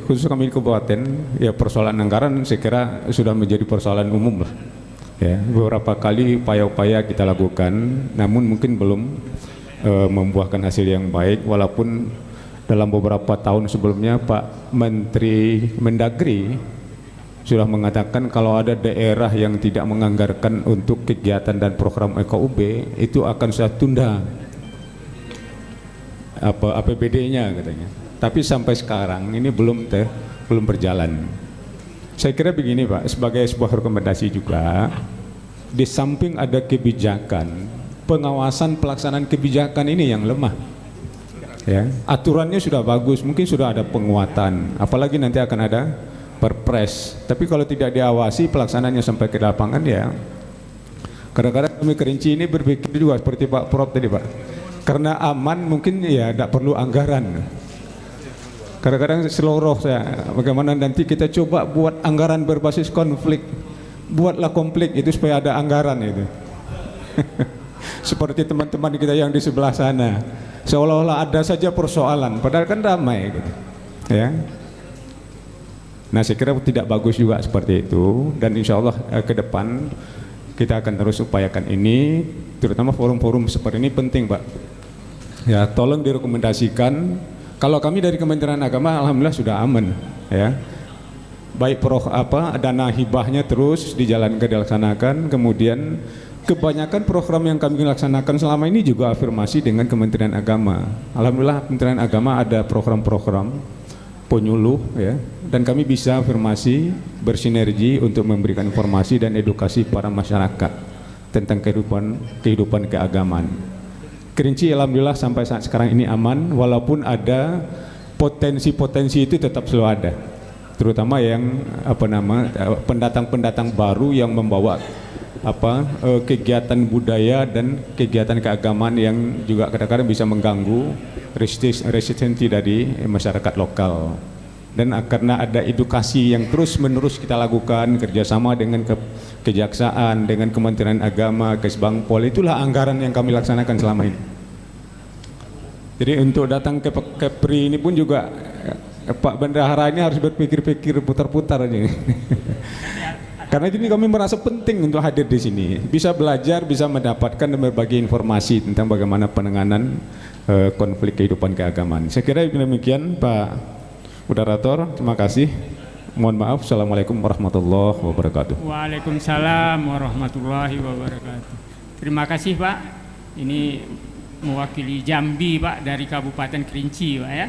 khusus kami di kabupaten, ya persoalan anggaran saya kira sudah menjadi persoalan umum lah. Ya, beberapa kali upaya-upaya kita lakukan, namun mungkin belum membuahkan hasil yang baik. Walaupun dalam beberapa tahun sebelumnya Pak Menteri Mendagri sudah mengatakan kalau ada daerah yang tidak menganggarkan untuk kegiatan dan program FKUB itu akan saya tunda APBD-nya katanya. Tapi sampai sekarang ini belum berjalan. Saya kira begini Pak, sebagai sebuah rekomendasi juga, di samping ada kebijakan, pengawasan pelaksanaan kebijakan ini yang lemah. Ya, aturannya sudah bagus, mungkin sudah ada penguatan, apalagi nanti akan ada perpres. Tapi kalau tidak diawasi pelaksanaannya sampai ke lapangan, ya kadang-kadang kami Kerinci ini berpikir juga seperti Pak Prof tadi Pak, karena aman mungkin ya tidak perlu anggaran. Kadang-kadang seluruh saya, bagaimana nanti kita coba buat anggaran berbasis konflik, buatlah konflik itu supaya ada anggaran itu. Seperti teman-teman kita yang di sebelah sana, seolah-olah ada saja persoalan, padahal kan ramai gitu. ya. Nah, saya kira tidak bagus juga seperti itu, dan insya Allah ke depan kita akan terus upayakan ini, terutama forum-forum seperti ini penting, Pak. Ya, tolong direkomendasikan. Kalau kami dari Kementerian Agama alhamdulillah sudah aman, ya. Baik dana hibahnya terus dilaksanakan, kemudian kebanyakan program yang kami laksanakan selama ini juga afirmasi dengan Kementerian Agama. Alhamdulillah Kementerian Agama ada program-program penyuluh, ya, dan kami bisa afirmasi bersinergi untuk memberikan informasi dan edukasi para masyarakat tentang kehidupan keagamaan. Kerinci alhamdulillah sampai saat sekarang ini aman, walaupun ada potensi-potensi itu tetap selalu ada, terutama yang pendatang-pendatang baru yang membawa kegiatan budaya dan kegiatan keagamaan yang juga kadang-kadang bisa mengganggu resistensi dari masyarakat lokal. Dan karena ada edukasi yang terus-menerus kita lakukan kerjasama dengan Kejaksaan, dengan Kementerian Agama, Kesbangpol, itulah anggaran yang kami laksanakan selama ini. Jadi untuk datang ke Kepri ini pun juga Pak Bendahara ini harus berpikir-pikir putar-putar ini. Karena ini kami merasa penting untuk hadir di sini, bisa belajar, bisa mendapatkan dan berbagi informasi tentang bagaimana penanganan konflik kehidupan keagamaan. Saya kira demikian Pak Moderator, terima kasih. Mohon maaf. Assalamualaikum warahmatullahi wabarakatuh. Waalaikumsalam warahmatullahi wabarakatuh. Terima kasih Pak. Ini mewakili Jambi Pak dari Kabupaten Kerinci Pak ya.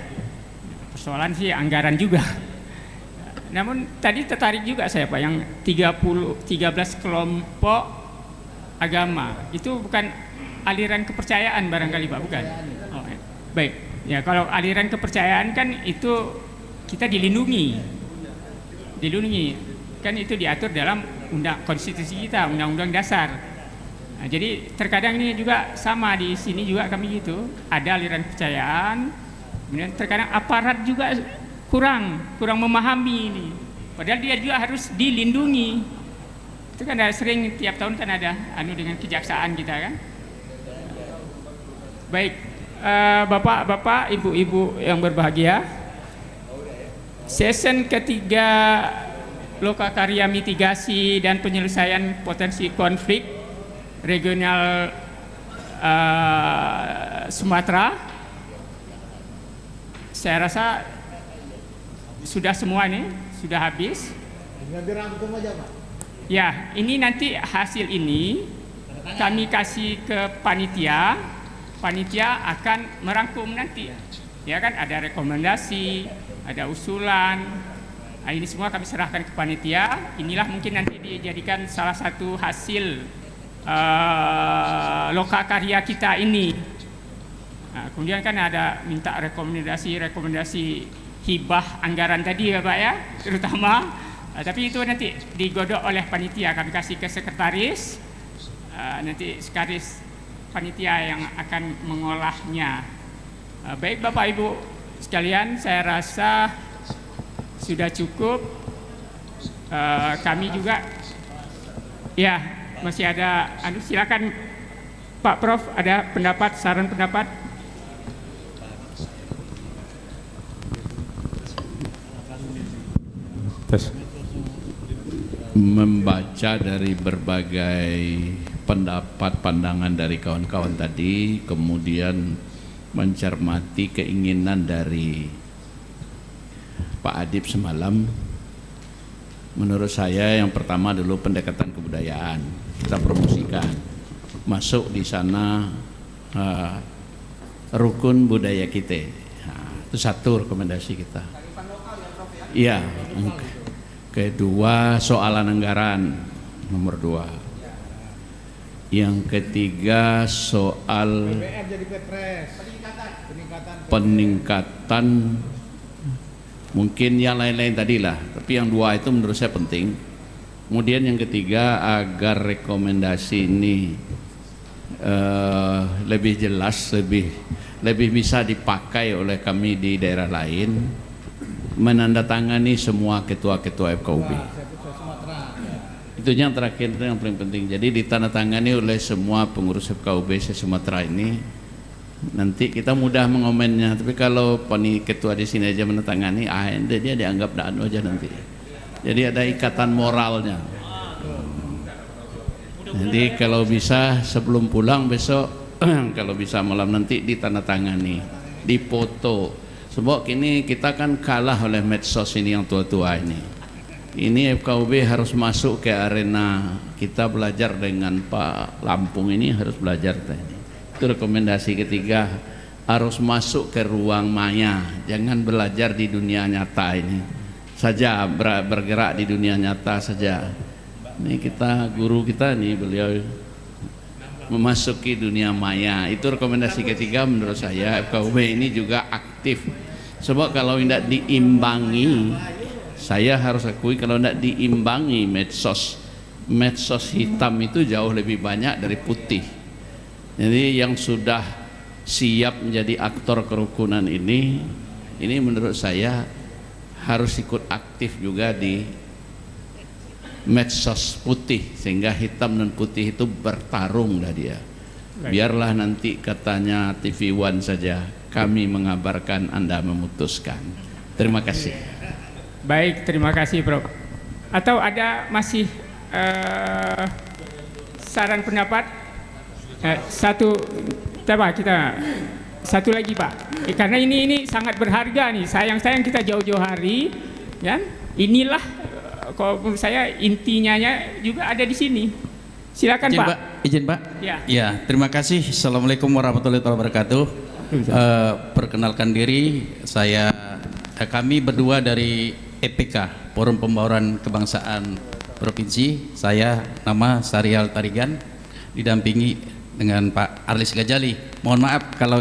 Persoalan sih anggaran juga. Namun tadi tertarik juga saya Pak yang 13 kelompok agama itu bukan aliran kepercayaan barangkali Pak, bukan? Oh, baik. Ya kalau aliran kepercayaan kan itu kita dilindungi kan, itu diatur dalam konstitusi kita, undang-undang dasar. Nah, jadi terkadang ini juga sama di sini juga kami gitu, ada aliran kepercayaan, kemudian terkadang aparat juga kurang memahami ini, padahal dia juga harus dilindungi. Itu kan ada sering tiap tahun kan ada dengan kejaksaan kita kan. Baik, bapak-bapak, ibu-ibu yang berbahagia, season ketiga lokakarya mitigasi dan penyelesaian potensi konflik regional Sumatera, saya rasa sudah semua nih, sudah habis. Ya, ini nanti hasil ini kami kasih ke panitia akan merangkum nanti. Ya kan, ada rekomendasi, ada usulan. Nah, ini semua kami serahkan ke panitia. Inilah mungkin nanti dijadikan salah satu hasil lokakarya kita ini. Nah, kemudian kan ada minta rekomendasi hibah anggaran tadi ya Pak ya, terutama. Tapi itu nanti digodok oleh panitia, kami kasih ke sekretaris. Nanti sekretaris panitia yang akan mengolahnya. Baik Bapak Ibu sekalian, saya rasa sudah cukup. Kami juga ya masih ada, silakan Pak Prof, ada pendapat, saran pendapat. Membaca dari berbagai pendapat, pandangan dari kawan-kawan tadi, kemudian mencermati keinginan dari Pak Adib semalam. Menurut saya yang pertama dulu pendekatan kebudayaan, kita promosikan, masuk di sana rukun budaya kita. Itu satu rekomendasi kita. Iya. Kedua, soalan anggaran nomor 2. Yang ketiga, soal peningkatan, mungkin yang lain-lain tadilah, tapi yang 2 itu menurut saya penting. Kemudian yang ketiga, agar rekomendasi ini lebih jelas, lebih bisa dipakai oleh kami di daerah lain, menandatangani semua ketua-ketua FKUB. Itu yang terakhir, itu yang paling penting. Jadi ditandatangani oleh semua pengurus FKUB se-Sumatera ini, nanti kita mudah mengomennya. Tapi kalau ketua di sini aja menandatangani, dia dianggap daan aja nanti. Jadi ada ikatan moralnya. Jadi kalau bisa sebelum pulang besok, kalau bisa malam nanti ditandatangani, dipoto. Sebab kini kita kan kalah oleh medsos ini yang tua-tua ini. Ini FKUB harus masuk ke arena, kita belajar dengan Pak Lampung ini harus belajar tadi. Itu rekomendasi ketiga, harus masuk ke ruang maya, jangan belajar di dunia nyata ini saja, bergerak di dunia nyata saja. Ini kita, guru kita nih, beliau memasuki dunia maya. Itu rekomendasi ketiga menurut saya. FKUB ini juga aktif. Sebab kalau tidak diimbangi, saya harus akui kalau tidak diimbangi medsos hitam itu jauh lebih banyak dari putih. Jadi yang sudah siap menjadi aktor kerukunan ini menurut saya harus ikut aktif juga di medsos putih, sehingga hitam dan putih itu bertarung dah dia. Biarlah nanti katanya TV One saja, kami mengabarkan, Anda memutuskan. Terima kasih. Baik, terima kasih Prof. Atau ada masih saran pendapat? Satu lagi Pak. Karena ini sangat berharga nih. Sayang kita jauh-jauh hari, kan? Inilah kalau menurut saya intinya juga ada di sini. Silakan Pak. Izin Pak. Ya, terima kasih. Assalamualaikum warahmatullahi wabarakatuh. Perkenalkan diri, kami berdua dari EPK, Forum Pembauran Kebangsaan Provinsi. Saya nama Sarial Tarigan, didampingi dengan Pak Arlis Gajali. Mohon maaf kalau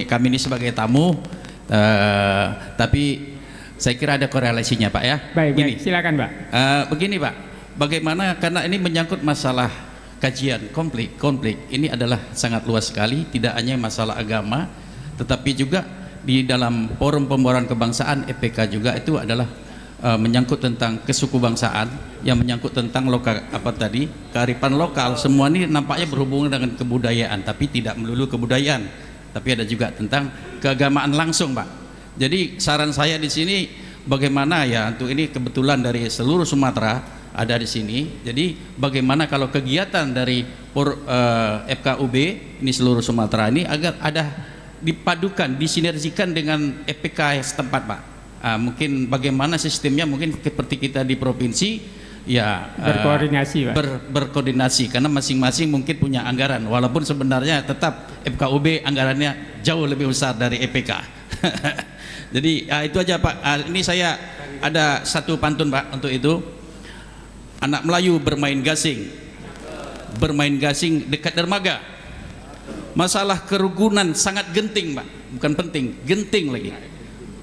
kami ini sebagai tamu, tapi saya kira ada korelasinya Pak ya. Baik, silakan Pak. Begini Pak, bagaimana, karena ini menyangkut masalah kajian konflik. Ini adalah sangat luas sekali, tidak hanya masalah agama, tetapi juga di dalam Forum Pembauran Kebangsaan EPK juga itu adalah menyangkut tentang kesukubangsaan, yang menyangkut tentang kearifan lokal. Semua ini nampaknya berhubungan dengan kebudayaan, tapi tidak melulu kebudayaan, tapi ada juga tentang keagamaan langsung Pak. Jadi saran saya di sini bagaimana ya, untuk ini kebetulan dari seluruh Sumatera ada di sini. Jadi bagaimana kalau kegiatan dari FKUB ini seluruh Sumatera ini agar ada dipadukan, disinergikan dengan EPK setempat Pak. Mungkin bagaimana sistemnya, mungkin seperti kita di provinsi ya, berkoordinasi Pak. Berkoordinasi, karena masing-masing mungkin punya anggaran, walaupun sebenarnya tetap FKUB anggarannya jauh lebih besar dari EPK. Jadi itu aja Pak. Ini saya ada satu pantun Pak untuk itu. Anak Melayu bermain gasing dekat dermaga. Masalah kerukunan sangat genting Pak, bukan penting, genting lagi.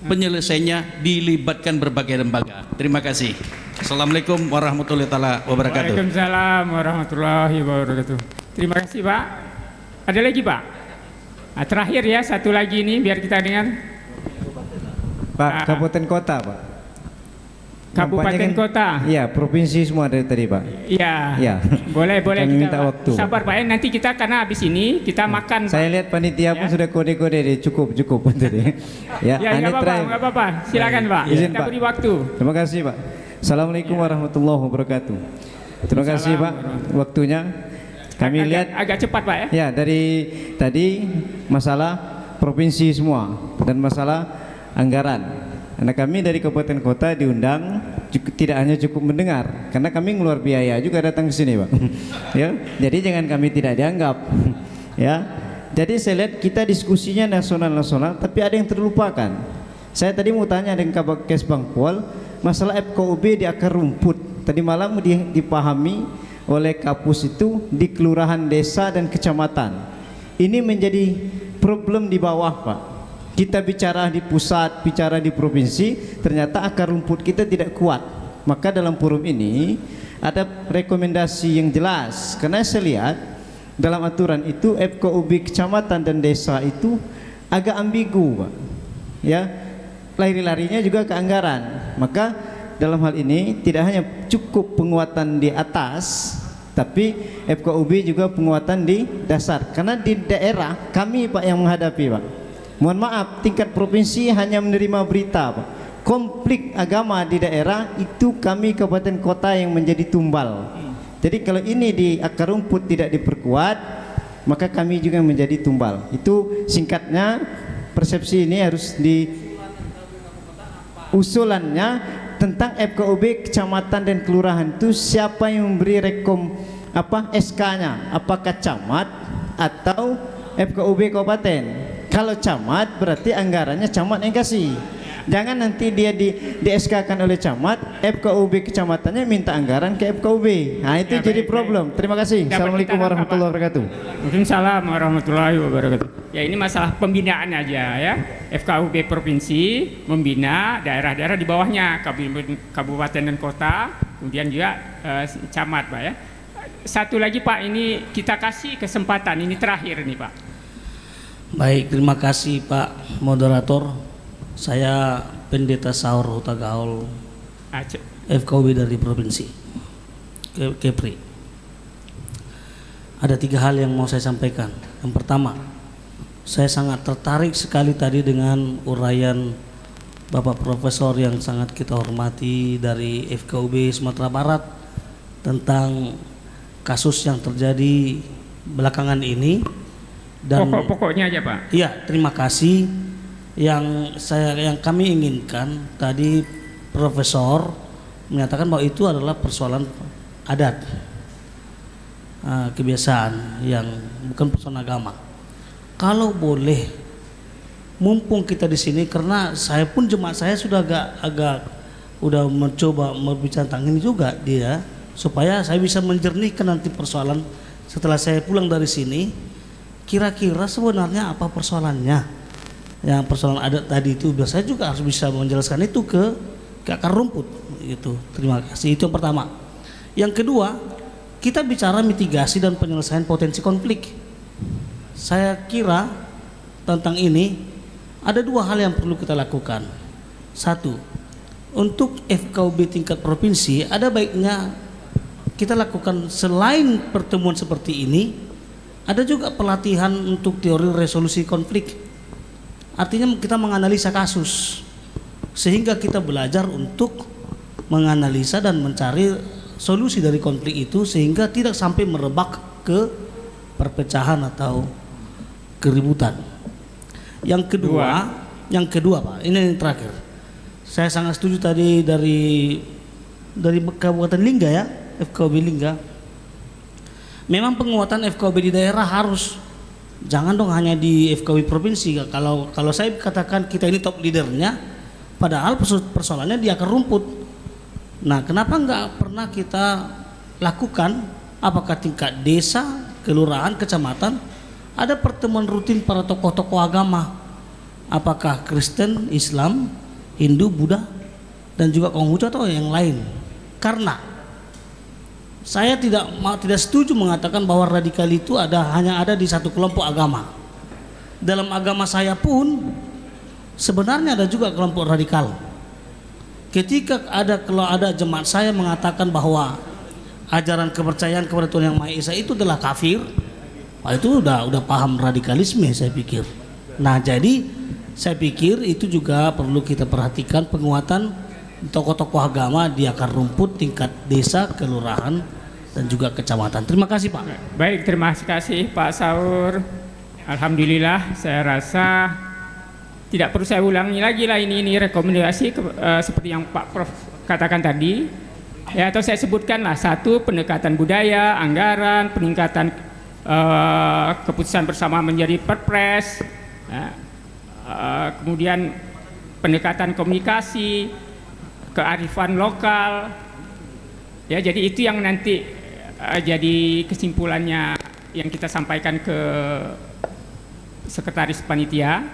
Penyelesaiannya dilibatkan berbagai lembaga. Terima kasih. Assalamualaikum warahmatullahi wabarakatuh. Waalaikumsalam warahmatullahi wabarakatuh. Terima kasih Pak. Ada lagi Pak? Terakhir ya, satu lagi ini biar kita dengar. Pak, kabupaten kota Pak. Kabupaten kota. Iya, provinsi semua dari tadi Pak. Iya. Boleh kami kita minta waktu. Sabar Pak, nanti kita karena habis ini kita makan. Saya lihat panitia pun sudah kode-kode deh, cukup tadi. Ya, nggak apa-apa. Silakan Pak. Izin, kita Pak. beri waktu. Terima kasih Pak. Assalamualaikum warahmatullahi wabarakatuh. Terima kasih Pak waktunya. Kami lihat agak cepat Pak ya. Ya, dari tadi masalah provinsi semua dan masalah anggaran. Karena kami dari kabupaten kota diundang tidak hanya cukup mendengar, karena kami ngeluar biaya juga datang ke sini Pak. Ya, jadi jangan kami tidak dianggap. Ya, jadi saya lihat kita diskusinya nasional, tapi ada yang terlupakan. Saya tadi mau tanya dengan Kabakes Bangpol masalah FKUB di akar rumput. Tadi malam dipahami oleh Kapus itu di kelurahan, desa dan kecamatan. Ini menjadi problem di bawah Pak. Kita bicara di pusat, bicara di provinsi, ternyata akar rumput kita tidak kuat. Maka dalam forum ini ada rekomendasi yang jelas, karena saya lihat dalam aturan itu FKUB kecamatan dan desa itu agak ambigu Pak. Ya, lari-larinya juga ke anggaran. Maka dalam hal ini tidak hanya cukup penguatan di atas, tapi FKUB juga penguatan di dasar. Karena di daerah kami Pak yang menghadapi Pak. Mohon maaf, tingkat provinsi hanya menerima berita Pak. Konflik agama di daerah itu kami kabupaten kota yang menjadi tumbal. Jadi kalau ini di akar rumput tidak diperkuat, maka kami juga menjadi tumbal. Itu singkatnya persepsi ini harus di usulannya tentang FKUB kecamatan dan kelurahan itu siapa yang memberi SK-nya, apakah camat atau FKUB kabupaten. Kalau camat berarti anggarannya camat yang kasih. Jangan nanti dia di SK-kan oleh camat, FKUB kecamatannya minta anggaran ke FKUB. Nah itu Ya, jadi baik, problem. Terima kasih. Assalamualaikum warahmatullahi wabarakatuh. Waalaikumsalam warahmatullahi wabarakatuh. Ya ini masalah pembinaan aja ya. FKUB provinsi membina daerah-daerah di bawahnya, kabupaten dan kota, kemudian juga camat Pak ya. Satu lagi Pak, ini kita kasih kesempatan, ini terakhir nih Pak. Baik, terima kasih Pak Moderator. Saya Pendeta Saur Huta Gaul FKUB dari Provinsi Kepri. Ada 3 hal yang mau saya sampaikan. Yang pertama, saya sangat tertarik sekali tadi dengan uraian Bapak Profesor yang sangat kita hormati dari FKUB Sumatera Barat tentang kasus yang terjadi belakangan ini. Dan pokoknya aja Pak. Iya, terima kasih. Yang kami inginkan tadi Profesor menyatakan bahwa itu adalah persoalan adat, kebiasaan yang bukan persoalan agama. Kalau boleh, mumpung kita di sini, karena saya pun jemaat saya sudah agak udah mencoba berbicara tentang ini juga dia, supaya saya bisa menjernihkan nanti persoalan setelah saya pulang dari sini. Kira-kira sebenarnya apa persoalannya? Yang persoalan adat tadi itu saya juga harus bisa menjelaskan itu ke akar rumput gitu. Terima kasih. Itu yang pertama. Yang kedua, kita bicara mitigasi dan penyelesaian potensi konflik. Saya kira tentang ini ada 2 hal yang perlu kita lakukan. Satu, untuk FKUB tingkat provinsi ada baiknya kita lakukan selain pertemuan seperti ini, ada juga pelatihan untuk teori resolusi konflik. Artinya kita menganalisa kasus sehingga kita belajar untuk menganalisa dan mencari solusi dari konflik itu sehingga tidak sampai merebak ke perpecahan atau keributan. Yang kedua Pak, ini yang terakhir. Saya sangat setuju tadi dari Kabupaten Lingga ya, FKUB Lingga. Memang penguatan FKUB di daerah harus. Jangan dong hanya di FKUB provinsi. Kalau saya katakan kita ini top leadernya, padahal persoalannya di akar rumput. Nah, kenapa nggak pernah kita lakukan? Apakah tingkat desa, kelurahan, kecamatan ada pertemuan rutin para tokoh-tokoh agama? Apakah Kristen, Islam, Hindu, Buddha, dan juga Konghucu atau yang lain? Karena saya tidak setuju mengatakan bahwa radikal itu hanya ada di satu kelompok agama. Dalam agama saya pun sebenarnya ada juga kelompok radikal. Kalau ada jemaat saya mengatakan bahwa ajaran kepercayaan kepada Tuhan Yang Maha Esa itu adalah kafir, itu udah paham radikalisme saya pikir. Nah, jadi saya pikir itu juga perlu kita perhatikan penguatan tokoh-tokoh agama di akar rumput tingkat desa, kelurahan, dan juga kecamatan. Terima kasih Pak. Baik, terima kasih Pak Saur. Alhamdulillah, saya rasa tidak perlu saya ulangi lagi lah ini rekomendasi seperti yang Pak Prof katakan tadi. Ya, atau saya sebutkan lah, 1, pendekatan budaya, anggaran, peningkatan keputusan bersama menjadi perpres, kemudian pendekatan komunikasi, kearifan lokal. Ya, jadi itu yang nanti jadi kesimpulannya yang kita sampaikan ke sekretaris panitia.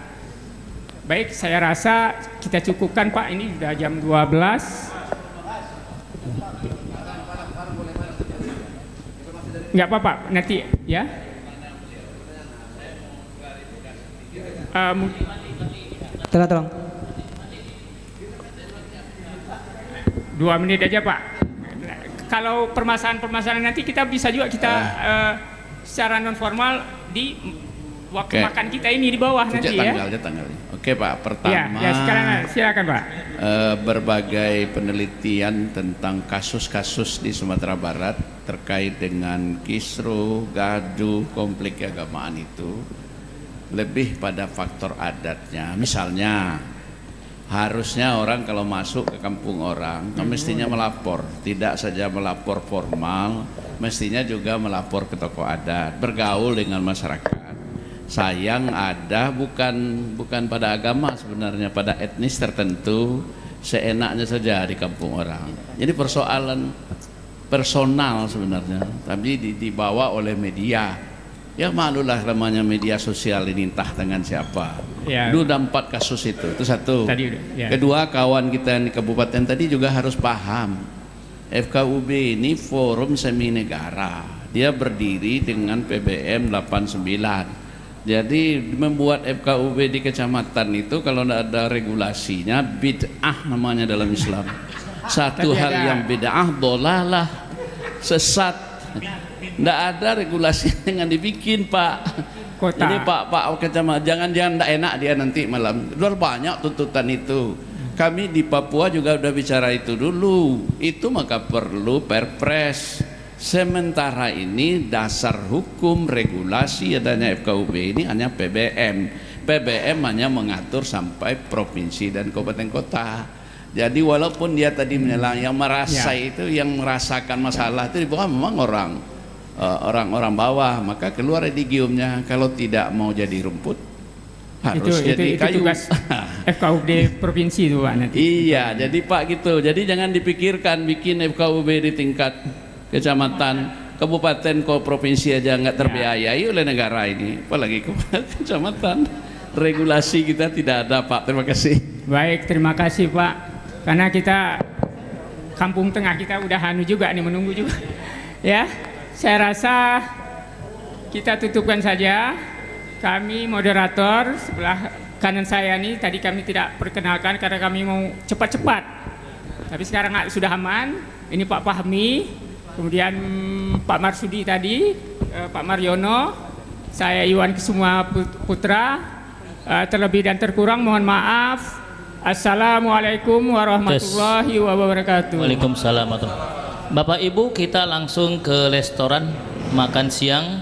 Baik, saya rasa kita cukupkan Pak, ini sudah jam 12. Enggak apa-apa, nanti ya. Tolong. 2 menit aja Pak. kalau permasalahan-permasalahan nanti kita bisa juga kita secara non formal di waktu makan kita ini di bawah nanti ya. Tanggalnya. Oke Pak, pertama ya sekarang silakan Pak. Berbagai penelitian tentang kasus-kasus di Sumatera Barat terkait dengan kisruh, gaduh, konflik keagamaan itu lebih pada faktor adatnya. Misalnya harusnya orang kalau masuk ke kampung orang mestinya melapor, tidak saja melapor formal, mestinya juga melapor ke tokoh adat, bergaul dengan masyarakat. Sayang ada bukan pada agama sebenarnya, pada etnis tertentu seenaknya saja di kampung orang. Jadi persoalan personal sebenarnya, tapi dibawa oleh media. Ya malulah namanya media sosial ini entah dengan siapa. Ya. Dulu ada 4 kasus itu satu. Tadi, ya. Kedua, kawan kita di kabupaten tadi juga harus paham. FKUB ini forum semi negara. Dia berdiri dengan PBM 89. Jadi membuat FKUB di kecamatan itu kalau tidak ada regulasinya bid'ah namanya dalam Islam. Satu hal yang bid'ah, dolalah, sesat. Tidak ada regulasi yang dibikin Pak. Jadi Pak kecamatan jangan tidak enak dia nanti malam. Luar banyak tuntutan itu. Kami di Papua juga udah bicara itu dulu. Itu maka perlu perpres. Sementara ini dasar hukum regulasi adanya FKUB ini hanya PBM. PBM hanya mengatur sampai provinsi dan kabupaten kota. Jadi walaupun dia tadi menyelang yang merasa itu, yang merasakan masalah itu di bawah memang orang bawah, maka keluar edigiumnya. Kalau tidak mau jadi rumput harus jadi kayu. Itu tugas FKUB provinsi itu Pak nanti. Iya, jadi Pak gitu. Jadi jangan dipikirkan bikin FKUB di tingkat kecamatan, kabupaten, provinsi aja nggak terbiayai oleh negara ini, apalagi kecamatan. Regulasi kita tidak ada Pak. Terima kasih. Baik, terima kasih Pak. Karena kita kampung tengah kita udah juga nih menunggu juga. Ya, saya rasa kita tutupkan saja. Kami moderator sebelah kanan saya nih tadi kami tidak perkenalkan karena kami mau cepat-cepat. Tapi sekarang sudah aman. Ini Pak Fahmi. Kemudian Pak Marsudi tadi, Pak Mariono, saya Iwan Kusuma Putra, terlebih dan terkurang mohon maaf. Assalamualaikum warahmatullahi wabarakatuh. Waalaikumsalam. Bapak Ibu, kita langsung ke restoran makan siang